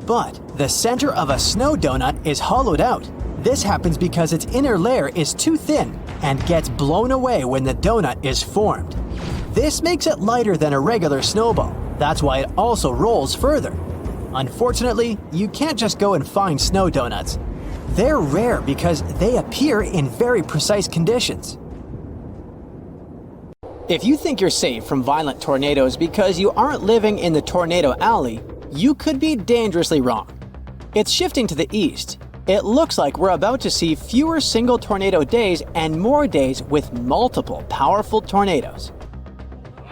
But the center of a snow donut is hollowed out. This happens because its inner layer is too thin and gets blown away when the donut is formed. This makes it lighter than a regular snowball. That's why it also rolls further. Unfortunately, you can't just go and find snow donuts. They're rare because they appear in very precise conditions. If you think you're safe from violent tornadoes because you aren't living in the tornado alley, you could be dangerously wrong. It's shifting to the east. It looks like we're about to see fewer single tornado days and more days with multiple powerful tornadoes.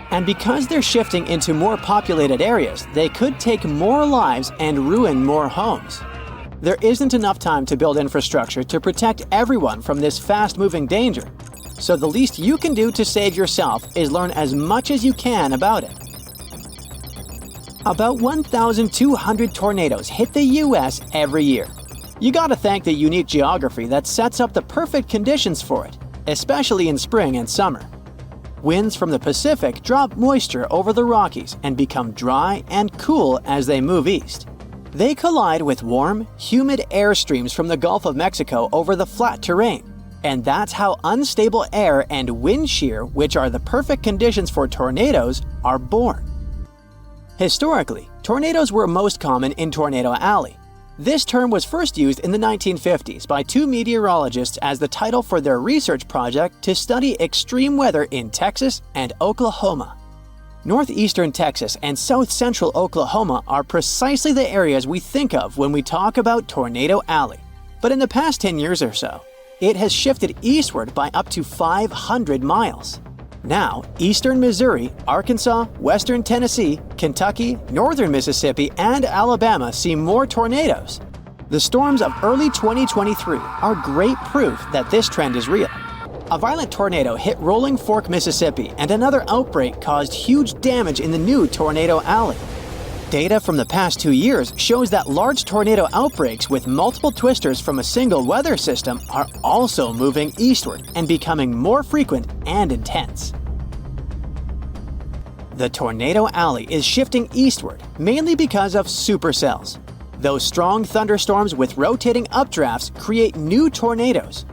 And because they're shifting into more populated areas, they could take more lives and ruin more homes. There isn't enough time to build infrastructure to protect everyone from this fast-moving danger. So the least you can do to save yourself is learn as much as you can about it. About 1,200 tornadoes hit the US every year. You gotta thank the unique geography that sets up the perfect conditions for it, especially in spring and summer. Winds from the Pacific drop moisture over the Rockies and become dry and cool as they move east. They collide with warm, humid air streams from the Gulf of Mexico over the flat terrain. And that's how unstable air and wind shear, which are the perfect conditions for tornadoes, are born. Historically, tornadoes were most common in Tornado Alley. This term was first used in the 1950s by two meteorologists as the title for their research project to study extreme weather in Texas and Oklahoma. Northeastern Texas and south-central Oklahoma are precisely the areas we think of when we talk about Tornado Alley. But in the past 10 years or so, it has shifted eastward by up to 500 miles. Now, eastern Missouri, Arkansas, western Tennessee, Kentucky, northern Mississippi, and Alabama see more tornadoes. The storms of early 2023 are great proof that this trend is real. A violent tornado hit Rolling Fork, Mississippi, and another outbreak caused huge damage in the new Tornado Alley. Data from the past 2 years shows that large tornado outbreaks with multiple twisters from a single weather system are also moving eastward and becoming more frequent and intense. The Tornado Alley is shifting eastward mainly because of supercells. Those strong thunderstorms with rotating updrafts create new tornadoes.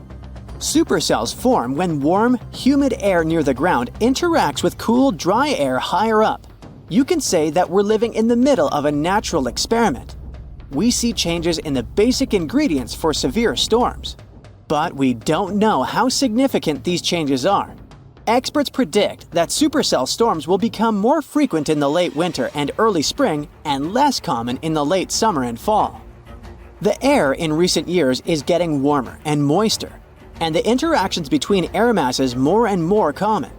Supercells form when warm, humid air near the ground interacts with cool, dry air higher up. You can say that we're living in the middle of a natural experiment. We see changes in the basic ingredients for severe storms. But we don't know how significant these changes are. Experts predict that supercell storms will become more frequent in the late winter and early spring and less common in the late summer and fall. The air in recent years is getting warmer and moister, and the interactions between air masses more and more common.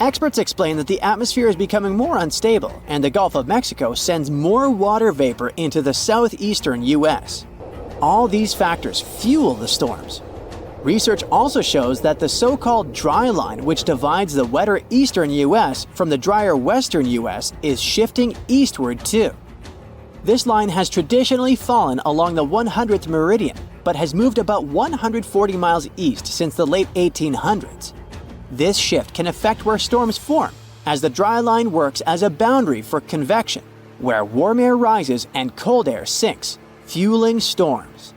Experts explain that the atmosphere is becoming more unstable and the Gulf of Mexico sends more water vapor into the southeastern US. All these factors fuel the storms. Research also shows that the so-called dry line, which divides the wetter eastern US from the drier western US, is shifting eastward too. This line has traditionally fallen along the 100th meridian, but has moved about 140 miles east since the late 1800s. This shift can affect where storms form, as the dry line works as a boundary for convection, where warm air rises and cold air sinks, fueling storms.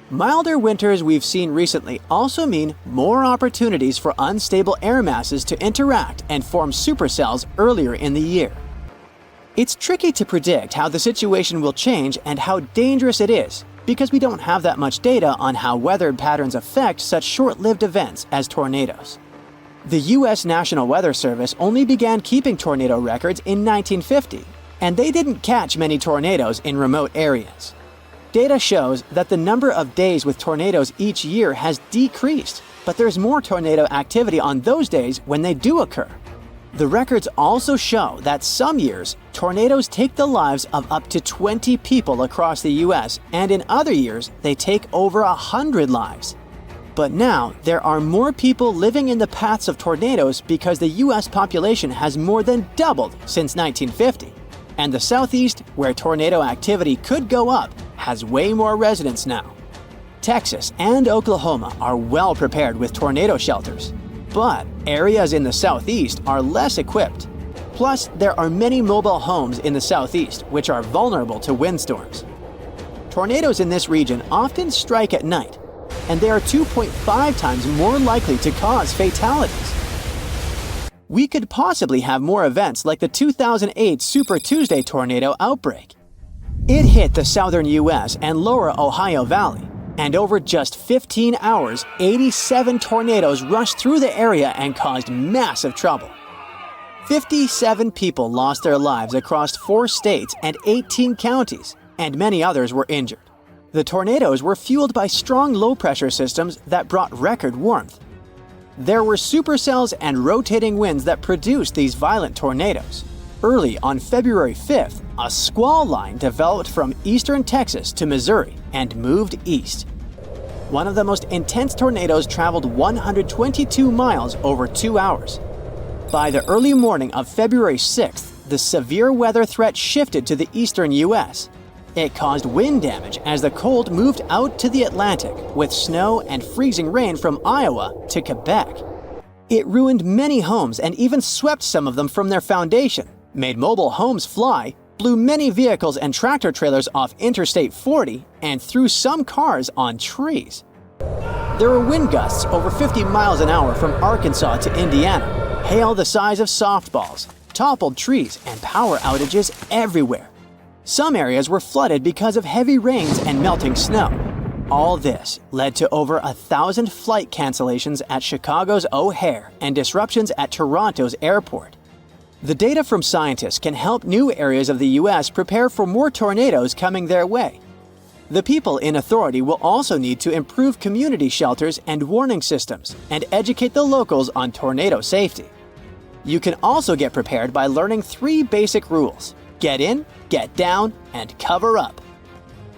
Milder winters we've seen recently also mean more opportunities for unstable air masses to interact and form supercells earlier in the year. It's tricky to predict how the situation will change and how dangerous it is, because we don't have that much data on how weather patterns affect such short-lived events as tornadoes. The U.S. National Weather Service only began keeping tornado records in 1950, and they didn't catch many tornadoes in remote areas. Data shows that the number of days with tornadoes each year has decreased, but there's more tornado activity on those days when they do occur. The records also show that some years, tornadoes take the lives of up to 20 people across the U.S., and in other years, they take over 100 lives. But now, there are more people living in the paths of tornadoes because the U.S. population has more than doubled since 1950. And the Southeast, where tornado activity could go up, has way more residents now. Texas and Oklahoma are well prepared with tornado shelters. But areas in the Southeast are less equipped. Plus, there are many mobile homes in the Southeast which are vulnerable to windstorms. Tornadoes in this region often strike at night, and they are 2.5 times more likely to cause fatalities. We could possibly have more events like the 2008 Super Tuesday tornado outbreak. It hit the southern US and lower Ohio Valley, and over just 15 hours, 87 tornadoes rushed through the area and caused massive trouble. 57 people lost their lives across 4 states and 18 counties, and many others were injured. The tornadoes were fueled by strong low-pressure systems that brought record warmth. There were supercells and rotating winds that produced these violent tornadoes. Early on February 5th, a squall line developed from eastern Texas to Missouri and moved east. One of the most intense tornadoes traveled 122 miles over 2 hours. By the early morning of February 6th, the severe weather threat shifted to the eastern U.S. It caused wind damage as the cold moved out to the Atlantic, with snow and freezing rain from Iowa to Quebec. It ruined many homes and even swept some of them from their foundation, made mobile homes fly, blew many vehicles and tractor trailers off Interstate 40, and threw some cars on trees. There were wind gusts over 50 miles an hour from Arkansas to Indiana, hail the size of softballs, toppled trees, and power outages everywhere. Some areas were flooded because of heavy rains and melting snow. All this led to over 1,000 flight cancellations at Chicago's O'Hare and disruptions at Toronto's airport. The data from scientists can help new areas of the U.S. prepare for more tornadoes coming their way. The people in authority will also need to improve community shelters and warning systems and educate the locals on tornado safety. You can also get prepared by learning 3 basic rules: get in, get down, and cover up.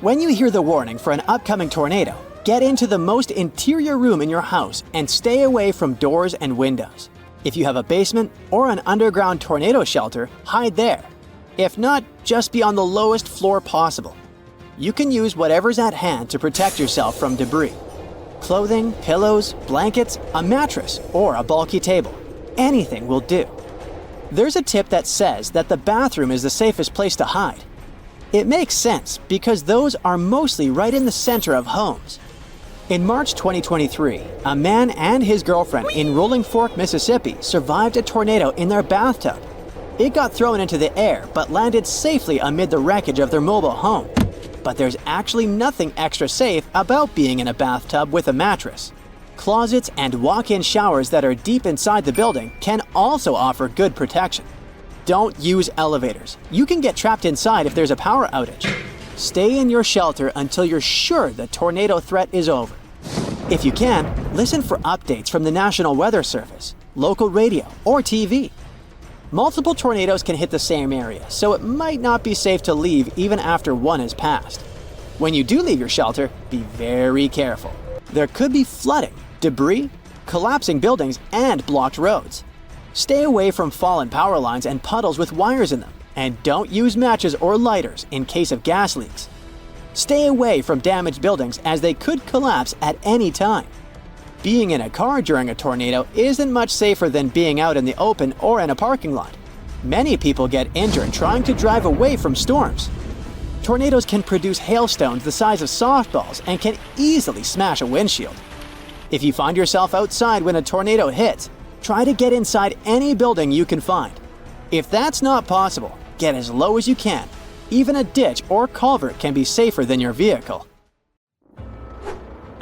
When you hear the warning for an upcoming tornado, get into the most interior room in your house and stay away from doors and windows. If you have a basement or an underground tornado shelter, hide there. If not, just be on the lowest floor possible. You can use whatever's at hand to protect yourself from debris. Clothing, pillows, blankets, a mattress, or a bulky table. Anything will do. There's a tip that says that the bathroom is the safest place to hide. It makes sense because those are mostly right in the center of homes. In March 2023, a man and his girlfriend in Rolling Fork, Mississippi survived a tornado in their bathtub. It got thrown into the air but landed safely amid the wreckage of their mobile home. But there's actually nothing extra safe about being in a bathtub with a mattress. Closets and walk-in showers that are deep inside the building can also offer good protection. Don't use elevators. You can get trapped inside if there's a power outage. Stay in your shelter until you're sure the tornado threat is over. If you can, listen for updates from the National Weather Service, local radio, or TV. Multiple tornadoes can hit the same area, so it might not be safe to leave even after one has passed. When you do leave your shelter, be very careful. There could be flooding, debris, collapsing buildings, and blocked roads. Stay away from fallen power lines and puddles with wires in them, and don't use matches or lighters in case of gas leaks. Stay away from damaged buildings as they could collapse at any time. Being in a car during a tornado isn't much safer than being out in the open or in a parking lot. Many people get injured trying to drive away from storms. Tornadoes can produce hailstones the size of softballs and can easily smash a windshield. If you find yourself outside when a tornado hits, try to get inside any building you can find. If that's not possible, get as low as you can. Even a ditch or culvert can be safer than your vehicle.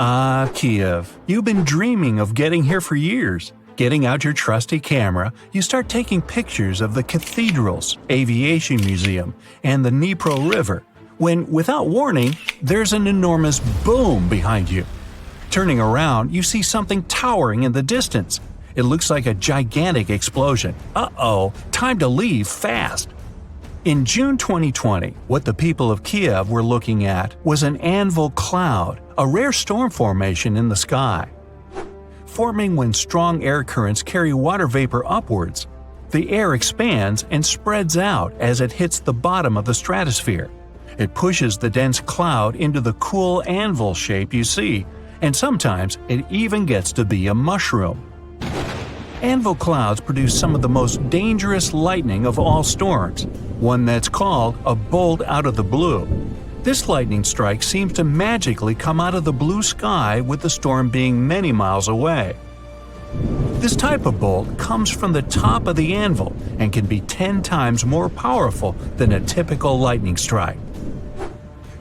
Ah, Kiev, you've been dreaming of getting here for years. Getting out your trusty camera, you start taking pictures of the cathedrals, aviation museum, and the Dnipro River, when, without warning, there's an enormous boom behind you. Turning around, you see something towering in the distance. It looks like a gigantic explosion. Uh-oh, time to leave fast. In June 2020, what the people of Kiev were looking at was an anvil cloud, a rare storm formation in the sky. Forming when strong air currents carry water vapor upwards, the air expands and spreads out as it hits the bottom of the stratosphere. It pushes the dense cloud into the cool anvil shape you see, and sometimes it even gets to be a mushroom. Anvil clouds produce some of the most dangerous lightning of all storms, one that's called a bolt out of the blue. This lightning strike seems to magically come out of the blue sky with the storm being many miles away. This type of bolt comes from the top of the anvil and can be 10 times more powerful than a typical lightning strike.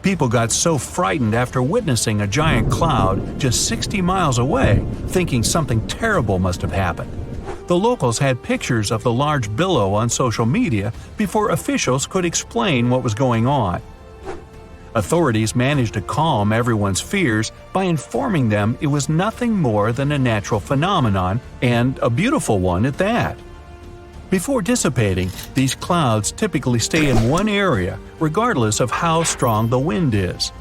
People got so frightened after witnessing a giant cloud just 60 miles away, thinking something terrible must have happened. The locals had pictures of the large billow on social media before officials could explain what was going on. Authorities managed to calm everyone's fears by informing them it was nothing more than a natural phenomenon, and a beautiful one at that. Before dissipating, these clouds typically stay in one area, regardless of how strong the wind is.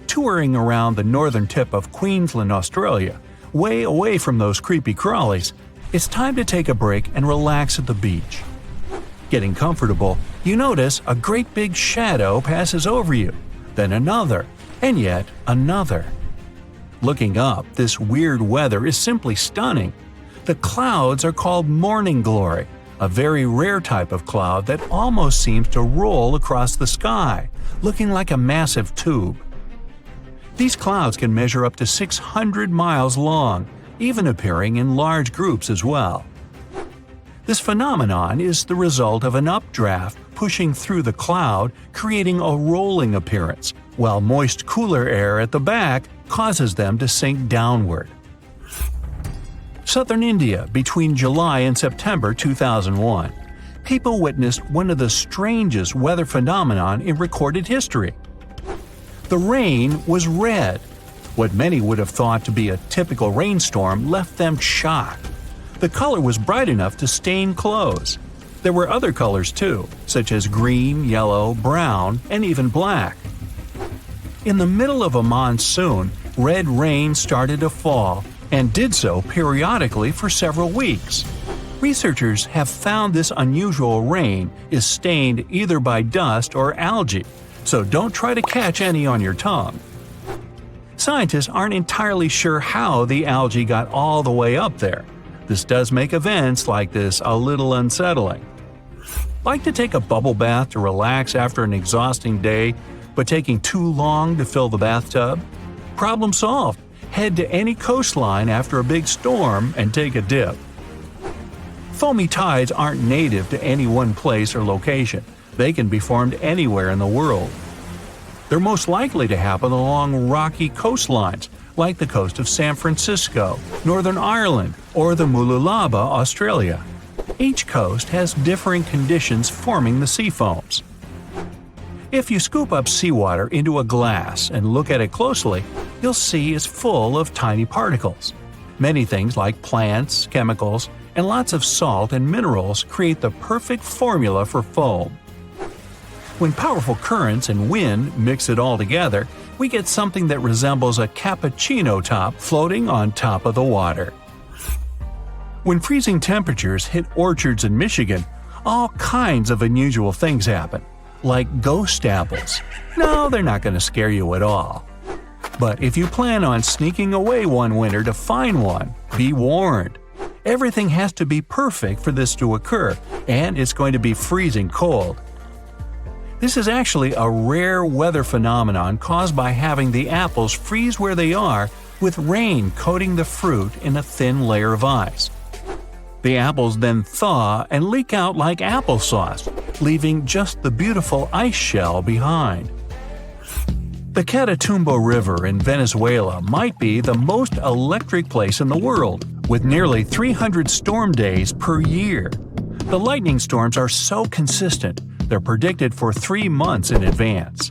Touring around the northern tip of Queensland, Australia, way away from those creepy crawlies, it's time to take a break and relax at the beach. Getting comfortable, you notice a great big shadow passes over you, then another, and yet another. Looking up, this weird weather is simply stunning. The clouds are called morning glory, a very rare type of cloud that almost seems to roll across the sky, looking like a massive tube. These clouds can measure up to 600 miles long, even appearing in large groups as well. This phenomenon is the result of an updraft pushing through the cloud, creating a rolling appearance, while moist cooler air at the back causes them to sink downward. Southern India between July and September 2001. People witnessed one of the strangest weather phenomenon in recorded history. The rain was red. What many would have thought to be a typical rainstorm left them shocked. The color was bright enough to stain clothes. There were other colors too, such as green, yellow, brown, and even black. In the middle of a monsoon, red rain started to fall, and did so periodically for several weeks. Researchers have found this unusual rain is stained either by dust or algae, so don't try to catch any on your tongue. Scientists aren't entirely sure how the algae got all the way up there. This does make events like this a little unsettling. Like to take a bubble bath to relax after an exhausting day, but taking too long to fill the bathtub? Problem solved. Head to any coastline after a big storm and take a dip. Foamy tides aren't native to any one place or location. They can be formed anywhere in the world. They're most likely to happen along rocky coastlines, like the coast of San Francisco, Northern Ireland, or the Mooloolaba, Australia. Each coast has differing conditions forming the sea foams. If you scoop up seawater into a glass and look at it closely, you'll see it's full of tiny particles. Many things like plants, chemicals, and lots of salt and minerals create the perfect formula for foam. When powerful currents and wind mix it all together, we get something that resembles a cappuccino top floating on top of the water. When freezing temperatures hit orchards in Michigan, all kinds of unusual things happen. Like ghost apples. No, they're not going to scare you at all. But if you plan on sneaking away one winter to find one, be warned. Everything has to be perfect for this to occur, and it's going to be freezing cold. This is actually a rare weather phenomenon caused by having the apples freeze where they are, with rain coating the fruit in a thin layer of ice. The apples then thaw and leak out like applesauce, leaving just the beautiful ice shell behind. The Catatumbo River in Venezuela might be the most electric place in the world, with nearly 300 storm days per year. The lightning storms are so consistent, they're predicted for 3 months in advance.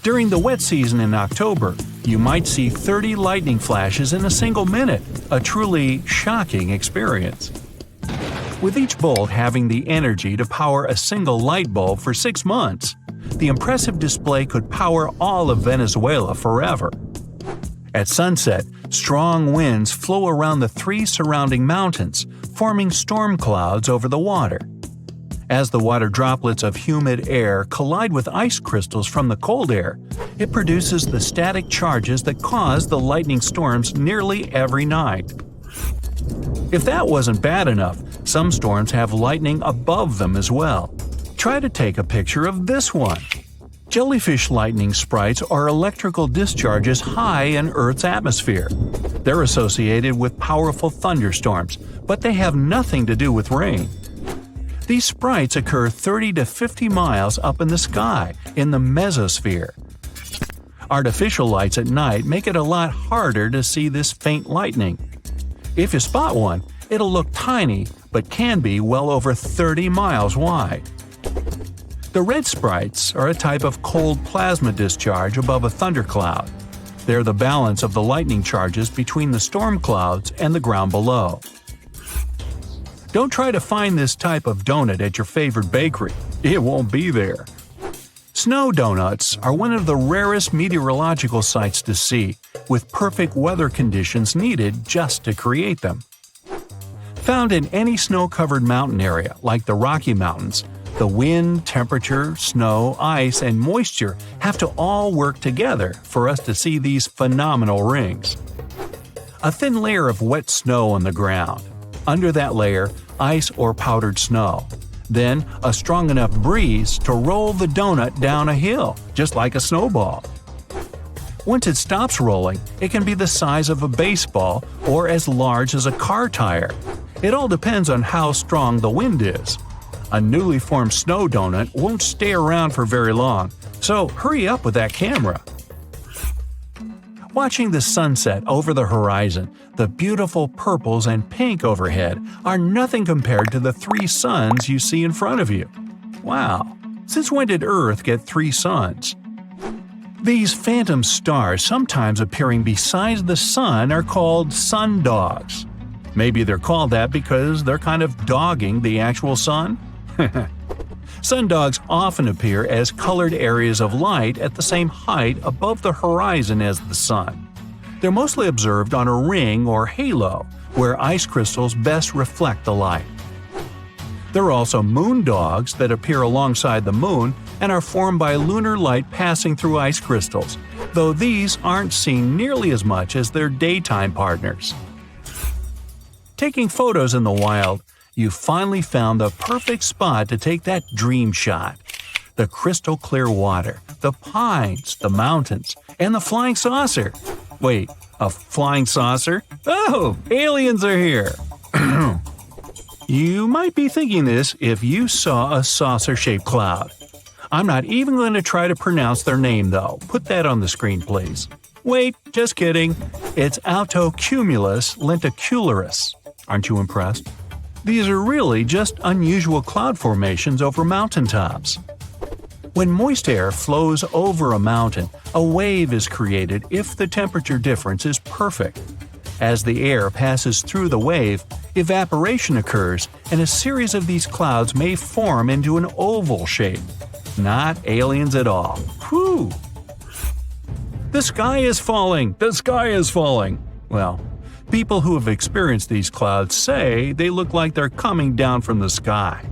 During the wet season in October, you might see 30 lightning flashes in a single minute, a truly shocking experience. With each bolt having the energy to power a single light bulb for 6 months, the impressive display could power all of Venezuela forever. At sunset, strong winds flow around the 3 surrounding mountains, forming storm clouds over the water. As the water droplets of humid air collide with ice crystals from the cold air, it produces the static charges that cause the lightning storms nearly every night. If that wasn't bad enough, some storms have lightning above them as well. Try to take a picture of this one. Jellyfish lightning sprites are electrical discharges high in Earth's atmosphere. They're associated with powerful thunderstorms, but they have nothing to do with rain. These sprites occur 30 to 50 miles up in the sky, in the mesosphere. Artificial lights at night make it a lot harder to see this faint lightning. If you spot one, it'll look tiny, but can be well over 30 miles wide. The red sprites are a type of cold plasma discharge above a thundercloud. They're the balance of the lightning charges between the storm clouds and the ground below. Don't try to find this type of donut at your favorite bakery. It won't be there. Snow donuts are one of the rarest meteorological sights to see, with perfect weather conditions needed just to create them. Found in any snow-covered mountain area, like the Rocky Mountains, the wind, temperature, snow, ice, and moisture have to all work together for us to see these phenomenal rings. A thin layer of wet snow on the ground. Under that layer, ice or powdered snow. Then, a strong enough breeze to roll the donut down a hill, just like a snowball. Once it stops rolling, it can be the size of a baseball or as large as a car tire. It all depends on how strong the wind is. A newly formed snow donut won't stay around for very long, so hurry up with that camera. Watching the sunset over the horizon, the beautiful purples and pink overhead are nothing compared to the 3 suns you see in front of you. Wow, since when did Earth get 3 suns? These phantom stars sometimes appearing beside the sun are called sun dogs. Maybe they're called that because they're kind of dogging the actual sun? Sundogs often appear as colored areas of light at the same height above the horizon as the sun. They're mostly observed on a ring or halo, where ice crystals best reflect the light. There are also moon dogs that appear alongside the moon and are formed by lunar light passing through ice crystals, though these aren't seen nearly as much as their daytime partners. Taking photos in the wild, you finally found the perfect spot to take that dream shot. The crystal clear water, the pines, the mountains, and the flying saucer. Wait, a flying saucer? Oh, aliens are here! You might be thinking this if you saw a saucer-shaped cloud. I'm not even going to try to pronounce their name, though. Put that on the screen, please. Wait, just kidding. It's altocumulus lenticularis. Aren't you impressed? These are really just unusual cloud formations over mountaintops. When moist air flows over a mountain, a wave is created if the temperature difference is perfect. As the air passes through the wave, evaporation occurs and a series of these clouds may form into an oval shape. Not aliens at all. Whew! The sky is falling! The sky is falling! Well, people who have experienced these clouds say they look like they're coming down from the sky.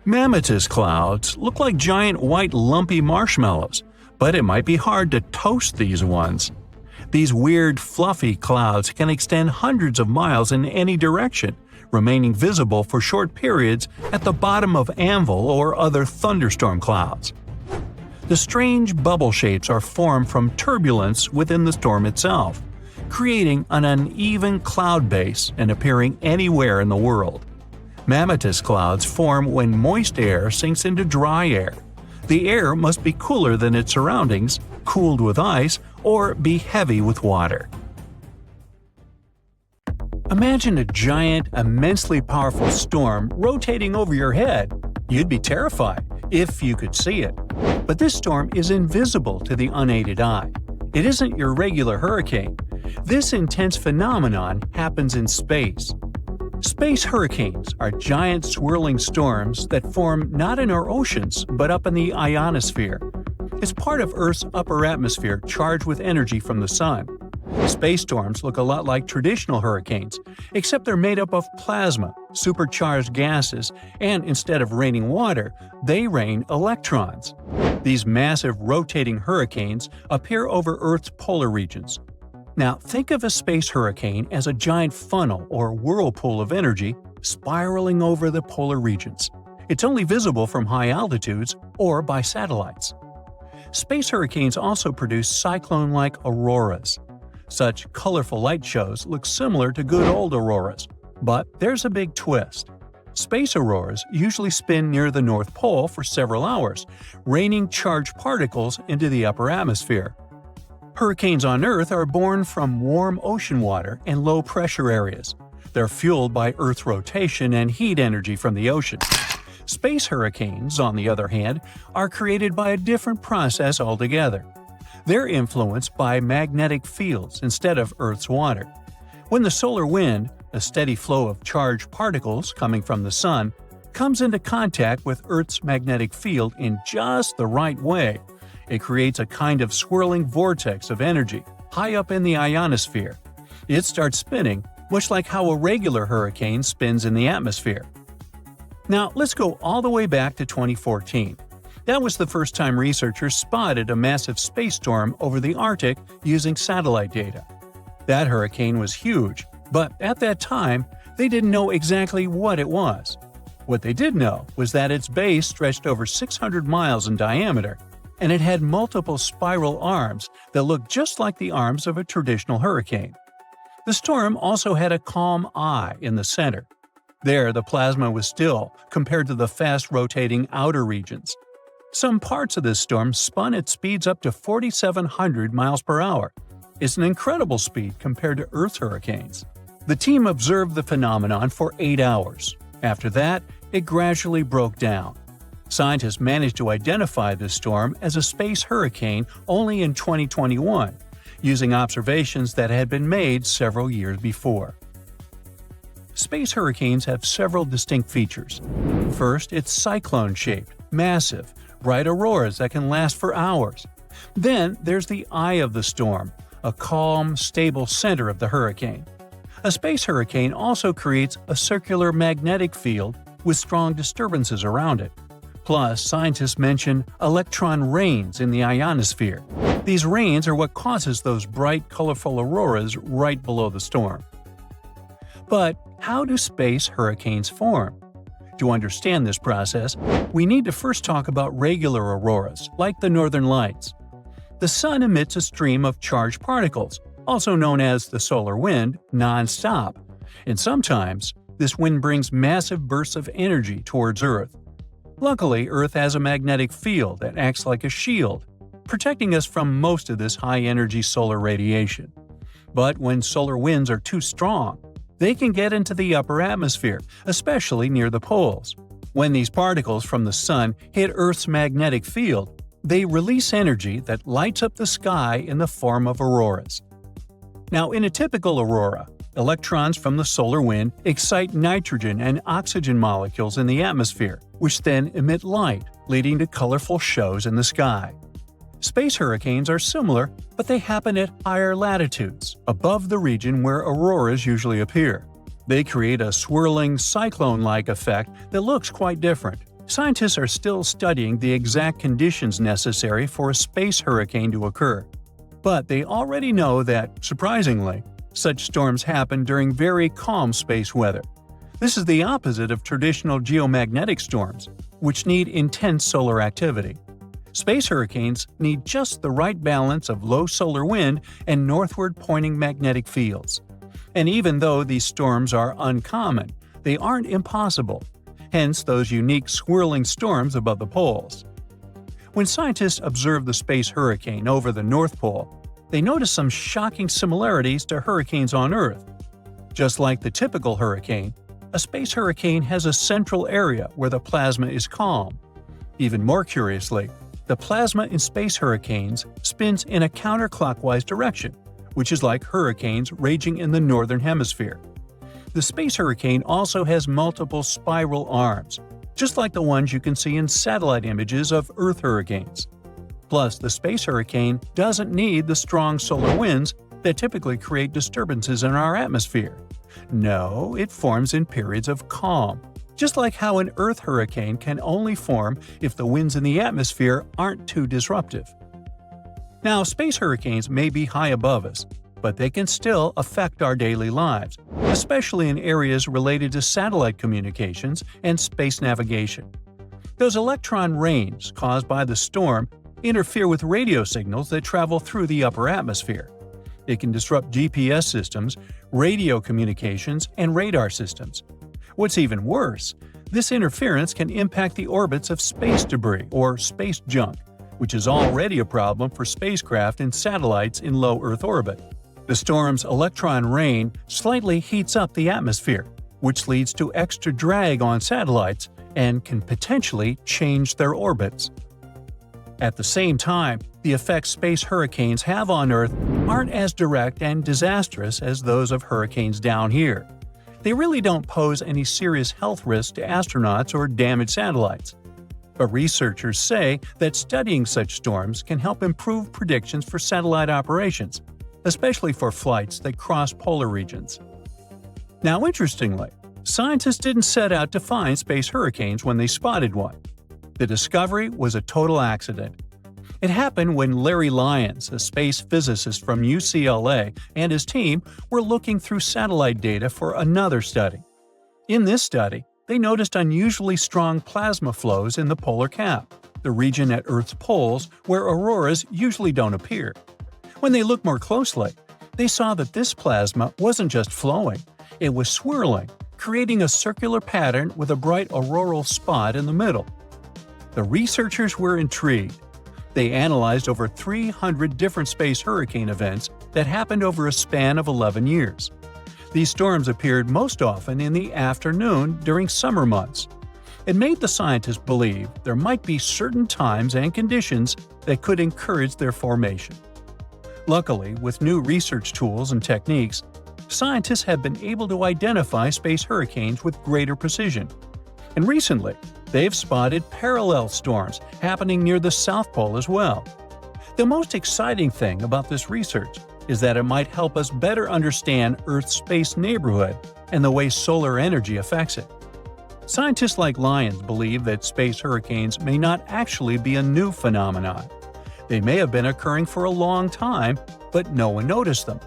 Mammatus clouds look like giant white lumpy marshmallows, but it might be hard to toast these ones. These weird fluffy clouds can extend hundreds of miles in any direction, remaining visible for short periods at the bottom of anvil or other thunderstorm clouds. The strange bubble shapes are formed from turbulence within the storm itself, creating an uneven cloud base and appearing anywhere in the world. Mammatus clouds form when moist air sinks into dry air. The air must be cooler than its surroundings, cooled with ice, or be heavy with water. Imagine a giant, immensely powerful storm rotating over your head. You'd be terrified if you could see it. But this storm is invisible to the unaided eye. It isn't your regular hurricane. This intense phenomenon happens in space. Space hurricanes are giant swirling storms that form not in our oceans, but up in the ionosphere. It's part of Earth's upper atmosphere charged with energy from the sun. Space storms look a lot like traditional hurricanes, except they're made up of plasma, supercharged gases, and instead of raining water, they rain electrons. These massive rotating hurricanes appear over Earth's polar regions. Now, think of a space hurricane as a giant funnel or whirlpool of energy spiraling over the polar regions. It's only visible from high altitudes or by satellites. Space hurricanes also produce cyclone-like auroras. Such colorful light shows look similar to good old auroras, but there's a big twist. Space auroras usually spin near the North Pole for several hours, raining charged particles into the upper atmosphere. Hurricanes on Earth are born from warm ocean water and low-pressure areas. They're fueled by Earth's rotation and heat energy from the ocean. Space hurricanes, on the other hand, are created by a different process altogether. They're influenced by magnetic fields instead of Earth's water. When the solar wind, a steady flow of charged particles coming from the sun, comes into contact with Earth's magnetic field in just the right way, it creates a kind of swirling vortex of energy high up in the ionosphere. It starts spinning, much like how a regular hurricane spins in the atmosphere. Now, let's go all the way back to 2014. That was the first time researchers spotted a massive space storm over the Arctic using satellite data. That hurricane was huge, but at that time, they didn't know exactly what it was. What they did know was that its base stretched over 600 miles in diameter, and it had multiple spiral arms that looked just like the arms of a traditional hurricane. The storm also had a calm eye in the center. There, the plasma was still compared to the fast-rotating outer regions. Some parts of this storm spun at speeds up to 4,700 miles per hour. It's an incredible speed compared to Earth's hurricanes. The team observed the phenomenon for 8 hours. After that, it gradually broke down. Scientists managed to identify this storm as a space hurricane only in 2021, using observations that had been made several years before. Space hurricanes have several distinct features. First, it's cyclone-shaped, massive, bright auroras that can last for hours. Then there's the eye of the storm, a calm, stable center of the hurricane. A space hurricane also creates a circular magnetic field with strong disturbances around it. Plus, scientists mention electron rains in the ionosphere. These rains are what causes those bright, colorful auroras right below the storm. But how do space hurricanes form? To understand this process, we need to first talk about regular auroras, like the northern lights. The sun emits a stream of charged particles, also known as the solar wind, non-stop. And sometimes, this wind brings massive bursts of energy towards Earth. Luckily, Earth has a magnetic field that acts like a shield, protecting us from most of this high-energy solar radiation. But when solar winds are too strong, they can get into the upper atmosphere, especially near the poles. When these particles from the sun hit Earth's magnetic field, they release energy that lights up the sky in the form of auroras. Now, in a typical aurora, electrons from the solar wind excite nitrogen and oxygen molecules in the atmosphere, which then emit light, leading to colorful shows in the sky. Space hurricanes are similar, but they happen at higher latitudes, above the region where auroras usually appear. They create a swirling, cyclone-like effect that looks quite different. Scientists are still studying the exact conditions necessary for a space hurricane to occur. But they already know that, surprisingly, such storms happen during very calm space weather. This is the opposite of traditional geomagnetic storms, which need intense solar activity. Space hurricanes need just the right balance of low solar wind and northward-pointing magnetic fields. And even though these storms are uncommon, they aren't impossible, hence those unique swirling storms above the poles. When scientists observe the space hurricane over the North Pole, they notice some shocking similarities to hurricanes on Earth. Just like the typical hurricane, a space hurricane has a central area where the plasma is calm. Even more curiously, the plasma in space hurricanes spins in a counterclockwise direction, which is like hurricanes raging in the northern hemisphere. The space hurricane also has multiple spiral arms, just like the ones you can see in satellite images of Earth hurricanes. Plus, the space hurricane doesn't need the strong solar winds that typically create disturbances in our atmosphere. No, it forms in periods of calm, just like how an Earth hurricane can only form if the winds in the atmosphere aren't too disruptive. Now, space hurricanes may be high above us, but they can still affect our daily lives, especially in areas related to satellite communications and space navigation. Those electron rains caused by the storm interfere with radio signals that travel through the upper atmosphere. It can disrupt GPS systems, radio communications, and radar systems. What's even worse, this interference can impact the orbits of space debris or space junk, which is already a problem for spacecraft and satellites in low Earth orbit. The storm's electron rain slightly heats up the atmosphere, which leads to extra drag on satellites and can potentially change their orbits. At the same time, the effects space hurricanes have on Earth aren't as direct and disastrous as those of hurricanes down here. They really don't pose any serious health risks to astronauts or damage satellites. But researchers say that studying such storms can help improve predictions for satellite operations, especially for flights that cross polar regions. Now, interestingly, scientists didn't set out to find space hurricanes when they spotted one. The discovery was a total accident. It happened when Larry Lyons, a space physicist from UCLA, and his team were looking through satellite data for another study. In this study, they noticed unusually strong plasma flows in the polar cap, the region at Earth's poles where auroras usually don't appear. When they looked more closely, they saw that this plasma wasn't just flowing, it was swirling, creating a circular pattern with a bright auroral spot in the middle. The researchers were intrigued. They analyzed over 300 different space hurricane events that happened over a span of 11 years. These storms appeared most often in the afternoon during summer months. It made the scientists believe there might be certain times and conditions that could encourage their formation. Luckily, with new research tools and techniques, scientists have been able to identify space hurricanes with greater precision. And recently, they've spotted parallel storms happening near the South Pole as well. The most exciting thing about this research is that it might help us better understand Earth's space neighborhood and the way solar energy affects it. Scientists like Lyons believe that space hurricanes may not actually be a new phenomenon. They may have been occurring for a long time, but no one noticed them.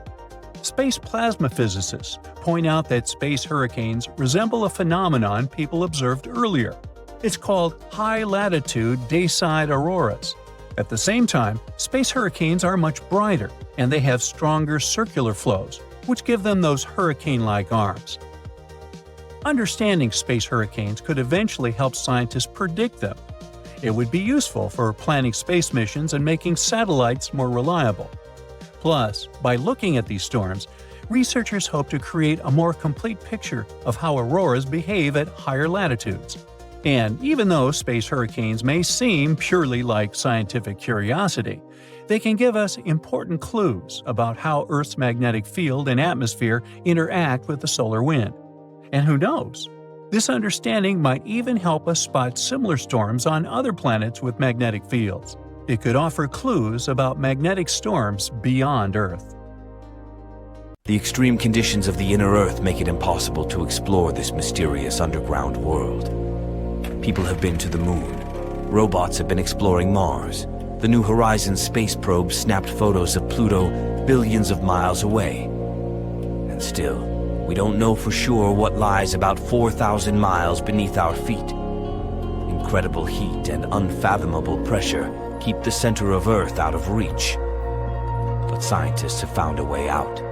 Space plasma physicists point out that space hurricanes resemble a phenomenon people observed earlier. It's called high-latitude day-side auroras. At the same time, space hurricanes are much brighter, and they have stronger circular flows, which give them those hurricane-like arms. Understanding space hurricanes could eventually help scientists predict them. It would be useful for planning space missions and making satellites more reliable. Plus, by looking at these storms, researchers hope to create a more complete picture of how auroras behave at higher latitudes. And even though space hurricanes may seem purely like scientific curiosity, they can give us important clues about how Earth's magnetic field and atmosphere interact with the solar wind. And who knows? This understanding might even help us spot similar storms on other planets with magnetic fields. It could offer clues about magnetic storms beyond Earth. The extreme conditions of the inner Earth make it impossible to explore this mysterious underground world. People have been to the moon. Robots have been exploring Mars. The New Horizons space probe snapped photos of Pluto billions of miles away. And still, we don't know for sure what lies about 4,000 miles beneath our feet. Incredible heat and unfathomable pressure keep the center of Earth out of reach. But scientists have found a way out.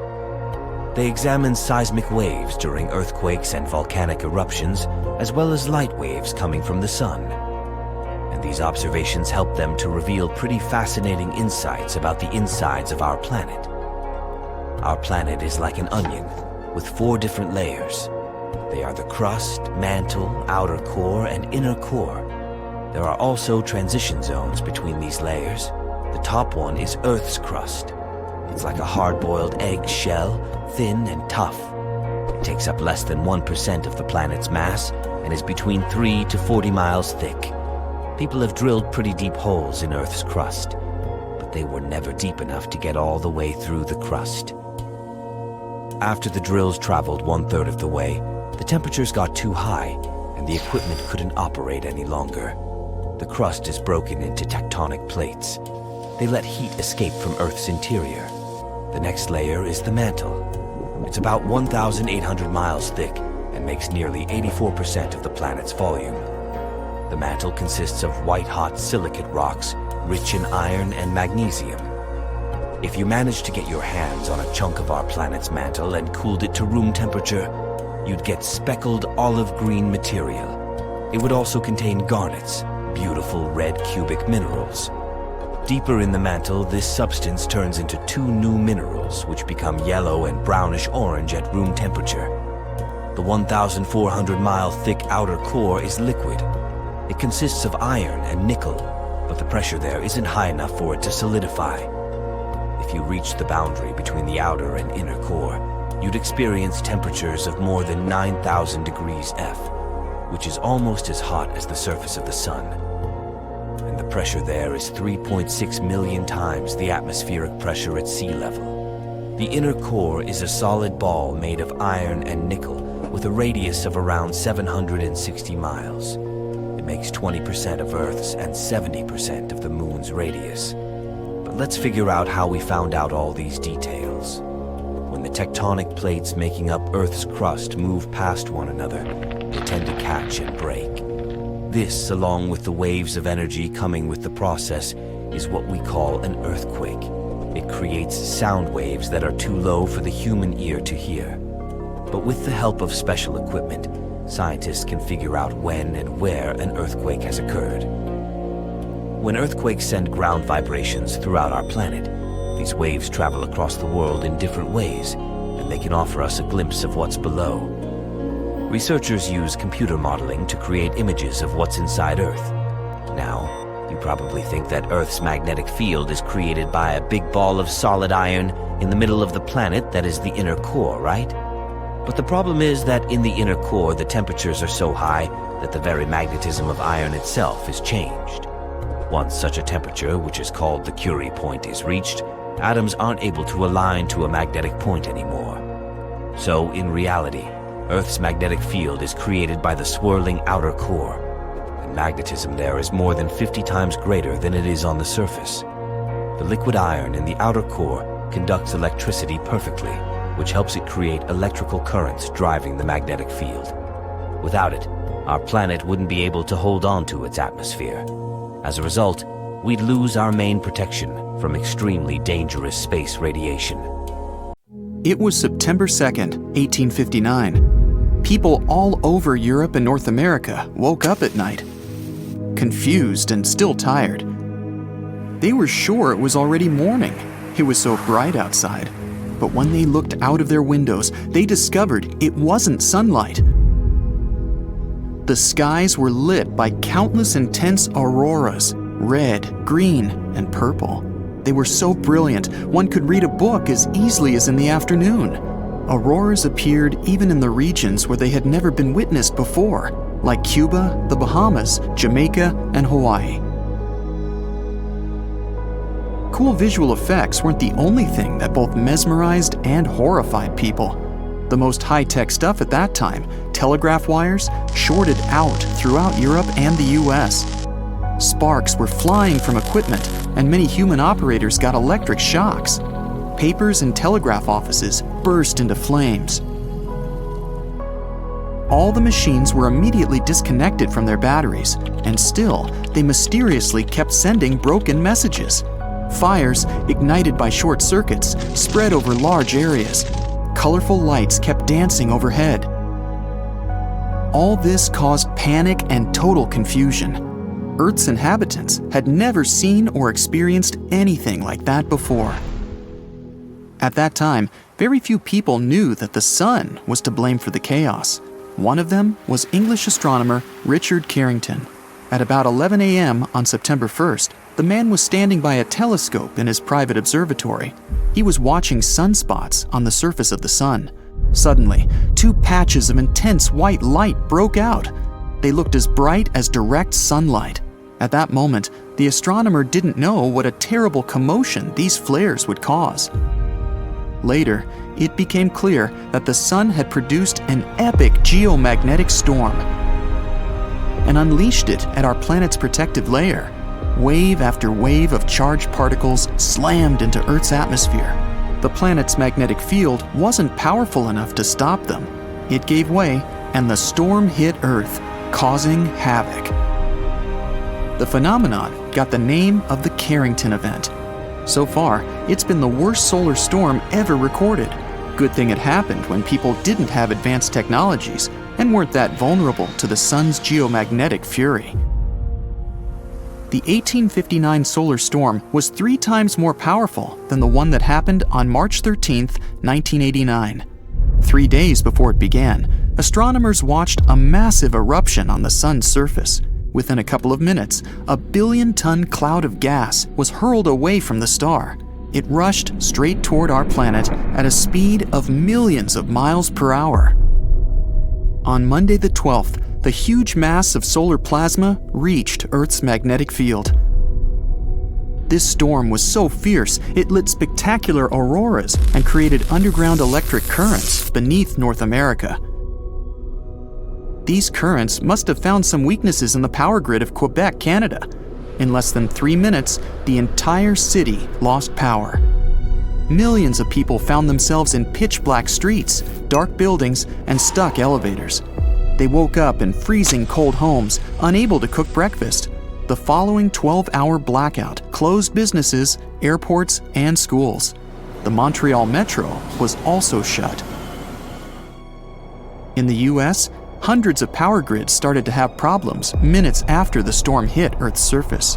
They examine seismic waves during earthquakes and volcanic eruptions, as well as light waves coming from the sun. And these observations help them to reveal pretty fascinating insights about the insides of our planet. Our planet is like an onion, with 4 different layers. They are the crust, mantle, outer core, and inner core. There are also transition zones between these layers. The top one is Earth's crust. It's like a hard-boiled egg shell, thin and tough. It takes up less than 1% of the planet's mass and is between 3 to 40 miles thick. People have drilled pretty deep holes in Earth's crust, but they were never deep enough to get all the way through the crust. After the drills traveled 1/3 of the way, the temperatures got too high and the equipment couldn't operate any longer. The crust is broken into tectonic plates. They let heat escape from Earth's interior. The next layer is the mantle. It's about 1,800 miles thick and makes nearly 84% of the planet's volume. The mantle consists of white-hot silicate rocks rich in iron and magnesium. If you managed to get your hands on a chunk of our planet's mantle and cooled it to room temperature, you'd get speckled olive green material. It would also contain garnets, beautiful red cubic minerals. Deeper in the mantle, this substance turns into two new minerals, which become yellow and brownish orange at room temperature. The 1,400-mile thick outer core is liquid. It consists of iron and nickel, but the pressure there isn't high enough for it to solidify. If you reached the boundary between the outer and inner core, you'd experience temperatures of more than 9,000 degrees F, which is almost as hot as the surface of the sun. And the pressure there is 3.6 million times the atmospheric pressure at sea level. The inner core is a solid ball made of iron and nickel with a radius of around 760 miles. It makes 20% of Earth's and 70% of the Moon's radius. But let's figure out how we found out all these details. When the tectonic plates making up Earth's crust move past one another, they tend to catch and break. This, along with the waves of energy coming with the process, is what we call an earthquake. It creates sound waves that are too low for the human ear to hear. But with the help of special equipment, scientists can figure out when and where an earthquake has occurred. When earthquakes send ground vibrations throughout our planet, these waves travel across the world in different ways, and they can offer us a glimpse of what's below. Researchers use computer modeling to create images of what's inside Earth. Now, you probably think that Earth's magnetic field is created by a big ball of solid iron in the middle of the planet that is the inner core, right? But the problem is that in the inner core, the temperatures are so high that the very magnetism of iron itself is changed. Once such a temperature, which is called the Curie point, is reached, atoms aren't able to align to a magnetic point anymore. So, in reality, Earth's magnetic field is created by the swirling outer core. The magnetism there is more than 50 times greater than it is on the surface. The liquid iron in the outer core conducts electricity perfectly, which helps it create electrical currents driving the magnetic field. Without it, our planet wouldn't be able to hold on to its atmosphere. As a result, we'd lose our main protection from extremely dangerous space radiation. It was September 2nd, 1859. People all over Europe and North America woke up at night, confused and still tired. They were sure it was already morning. It was so bright outside. But when they looked out of their windows, they discovered it wasn't sunlight. The skies were lit by countless intense auroras, red, green, and purple. They were so brilliant, one could read a book as easily as in the afternoon. Auroras appeared even in the regions where they had never been witnessed before, like Cuba, the Bahamas, Jamaica, and Hawaii. Cool visual effects weren't the only thing that both mesmerized and horrified people. The most high-tech stuff at that time, telegraph wires, shorted out throughout Europe and the US. Sparks were flying from equipment, and many human operators got electric shocks. Papers and telegraph offices burst into flames. All the machines were immediately disconnected from their batteries, and still, they mysteriously kept sending broken messages. Fires, ignited by short circuits, spread over large areas. Colorful lights kept dancing overhead. All this caused panic and total confusion. Earth's inhabitants had never seen or experienced anything like that before. At that time, very few people knew that the sun was to blame for the chaos. One of them was English astronomer Richard Carrington. At about 11 a.m. on September 1st, the man was standing by a telescope in his private observatory. He was watching sunspots on the surface of the sun. Suddenly, two patches of intense white light broke out. They looked as bright as direct sunlight. At that moment, the astronomer didn't know what a terrible commotion these flares would cause. Later, it became clear that the sun had produced an epic geomagnetic storm and unleashed it at our planet's protective layer. Wave after wave of charged particles slammed into Earth's atmosphere. The planet's magnetic field wasn't powerful enough to stop them. It gave way, and the storm hit Earth, causing havoc. The phenomenon got the name of the Carrington event. So far, it's been the worst solar storm ever recorded. Good thing it happened when people didn't have advanced technologies and weren't that vulnerable to the sun's geomagnetic fury. The 1859 solar storm was 3 times more powerful than the one that happened on March 13, 1989. 3 days before it began, astronomers watched a massive eruption on the sun's surface. Within a couple of minutes, a billion-ton cloud of gas was hurled away from the star. It rushed straight toward our planet at a speed of millions of miles per hour. On Monday the 12th, the huge mass of solar plasma reached Earth's magnetic field. This storm was so fierce, it lit spectacular auroras and created underground electric currents beneath North America. These currents must have found some weaknesses in the power grid of Quebec, Canada. In less than 3 minutes, the entire city lost power. Millions of people found themselves in pitch-black streets, dark buildings, and stuck elevators. They woke up in freezing cold homes, unable to cook breakfast. The following 12-hour blackout closed businesses, airports, and schools. The Montreal Metro was also shut. In the US, hundreds of power grids started to have problems minutes after the storm hit Earth's surface.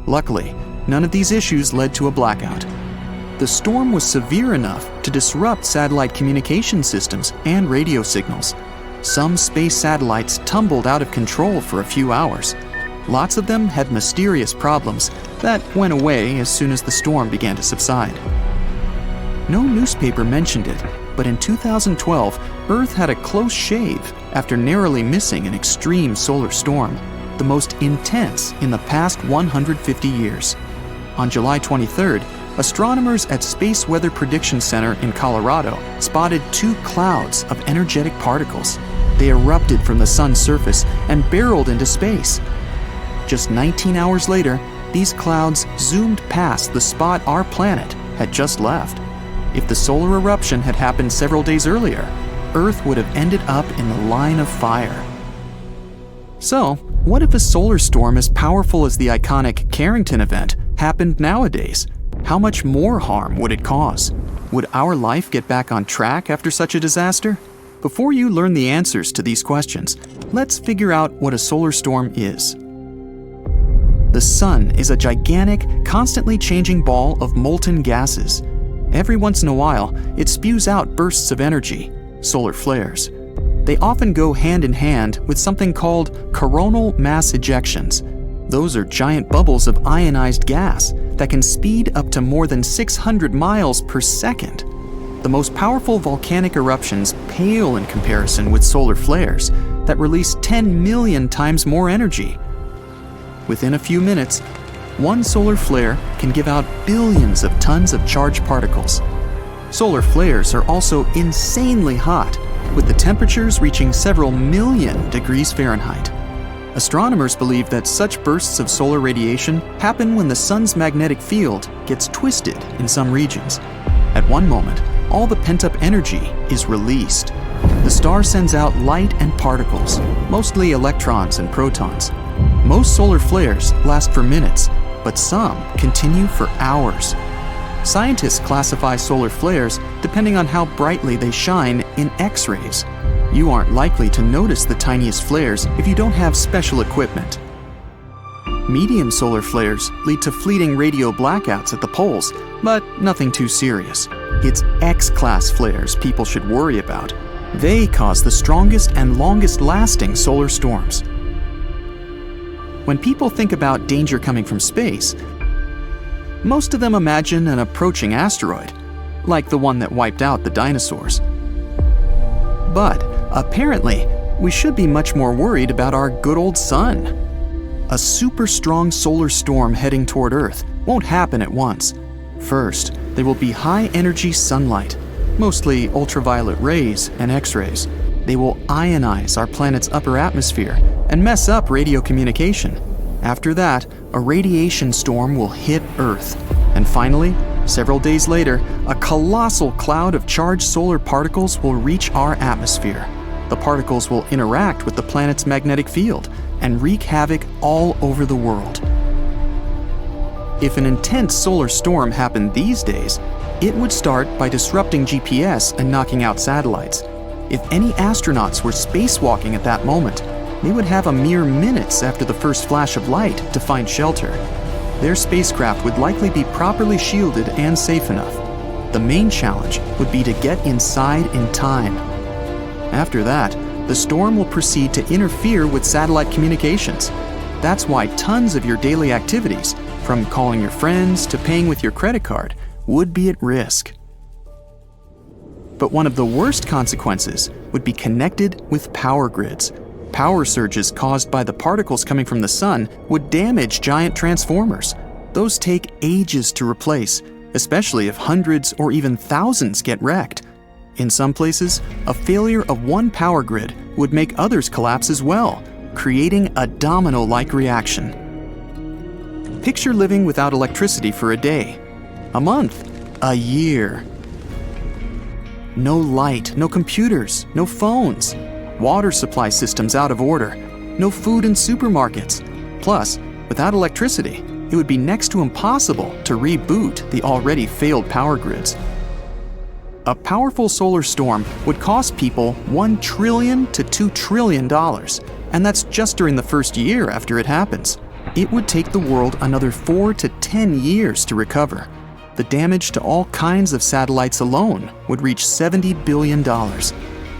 Luckily, none of these issues led to a blackout. The storm was severe enough to disrupt satellite communication systems and radio signals. Some space satellites tumbled out of control for a few hours. Lots of them had mysterious problems that went away as soon as the storm began to subside. No newspaper mentioned it, but in 2012, Earth had a close shave after narrowly missing an extreme solar storm, the most intense in the past 150 years. On July 23rd, astronomers at Space Weather Prediction Center in Colorado spotted 2 clouds of energetic particles. They erupted from the sun's surface and barreled into space. Just 19 hours later, these clouds zoomed past the spot our planet had just left. If the solar eruption had happened several days earlier, Earth would have ended up in the line of fire. So, what if a solar storm as powerful as the iconic Carrington event happened nowadays? How much more harm would it cause? Would our life get back on track after such a disaster? Before you learn the answers to these questions, let's figure out what a solar storm is. The sun is a gigantic, constantly changing ball of molten gases. Every once in a while, it spews out bursts of energy, solar flares. They often go hand in hand with something called coronal mass ejections. Those are giant bubbles of ionized gas that can speed up to more than 600 miles per second. The most powerful volcanic eruptions pale in comparison with solar flares that release 10 million times more energy. Within a few minutes, one solar flare can give out billions of tons of charged particles. Solar flares are also insanely hot, with the temperatures reaching several million degrees Fahrenheit. Astronomers believe that such bursts of solar radiation happen when the sun's magnetic field gets twisted in some regions. At one moment, all the pent-up energy is released. The star sends out light and particles, mostly electrons and protons. Most solar flares last for minutes, but some continue for hours. Scientists classify solar flares depending on how brightly they shine in X-rays. You aren't likely to notice the tiniest flares if you don't have special equipment. Medium solar flares lead to fleeting radio blackouts at the poles, but nothing too serious. It's X-class flares people should worry about. They cause the strongest and longest-lasting solar storms. When people think about danger coming from space, most of them imagine an approaching asteroid, like the one that wiped out the dinosaurs. But apparently, we should be much more worried about our good old sun. A super strong solar storm heading toward Earth won't happen at once. First, there will be high-energy sunlight, mostly ultraviolet rays and X-rays. They will ionize our planet's upper atmosphere and mess up radio communication. After that, a radiation storm will hit Earth. And finally, several days later, a colossal cloud of charged solar particles will reach our atmosphere. The particles will interact with the planet's magnetic field, and wreak havoc all over the world. If an intense solar storm happened these days, it would start by disrupting GPS and knocking out satellites. If any astronauts were spacewalking at that moment, they would have a mere minutes after the first flash of light to find shelter. Their spacecraft would likely be properly shielded and safe enough. The main challenge would be to get inside in time. After that, the storm will proceed to interfere with satellite communications. That's why tons of your daily activities, from calling your friends to paying with your credit card, would be at risk. But one of the worst consequences would be connected with power grids. Power surges caused by the particles coming from the sun would damage giant transformers. Those take ages to replace, especially if hundreds or even thousands get wrecked. In some places, a failure of one power grid would make others collapse as well, creating a domino-like reaction. Picture living without electricity for a day, a month, a year. No light, no computers, no phones, water supply systems out of order, no food in supermarkets. Plus, without electricity, it would be next to impossible to reboot the already failed power grids. A powerful solar storm would cost people $1 trillion to $2 trillion, and that's just during the first year after it happens. It would take the world another 4 to 10 years to recover. The damage to all kinds of satellites alone would reach $70 billion.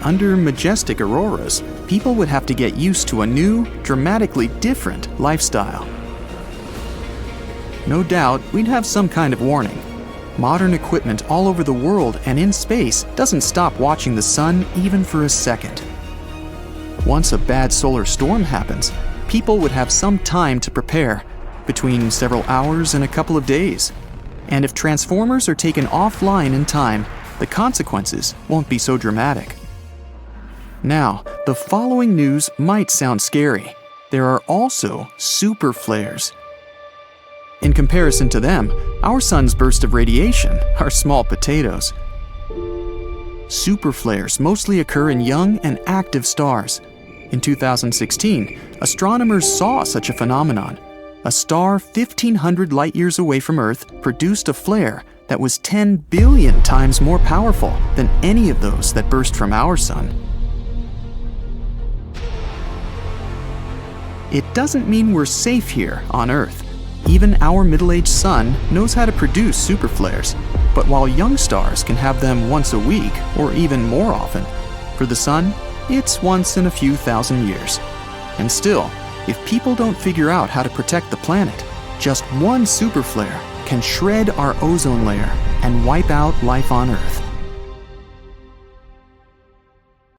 Under majestic auroras, people would have to get used to a new, dramatically different lifestyle. No doubt, we'd have some kind of warning. Modern equipment all over the world and in space doesn't stop watching the sun even for a second. Once a bad solar storm happens, people would have some time to prepare, between several hours and a couple of days. And if transformers are taken offline in time, the consequences won't be so dramatic. Now, the following news might sound scary. There are also super flares. In comparison to them, our sun's bursts of radiation are small potatoes. Super flares mostly occur in young and active stars. In 2016, astronomers saw such a phenomenon. A star 1,500 light-years away from Earth produced a flare that was 10 billion times more powerful than any of those that burst from our sun. It doesn't mean we're safe here on Earth. Even our middle-aged sun knows how to produce super flares, but while young stars can have them once a week or even more often, for the sun, it's once in a few thousand years. And still, if people don't figure out how to protect the planet, just one super flare can shred our ozone layer and wipe out life on Earth.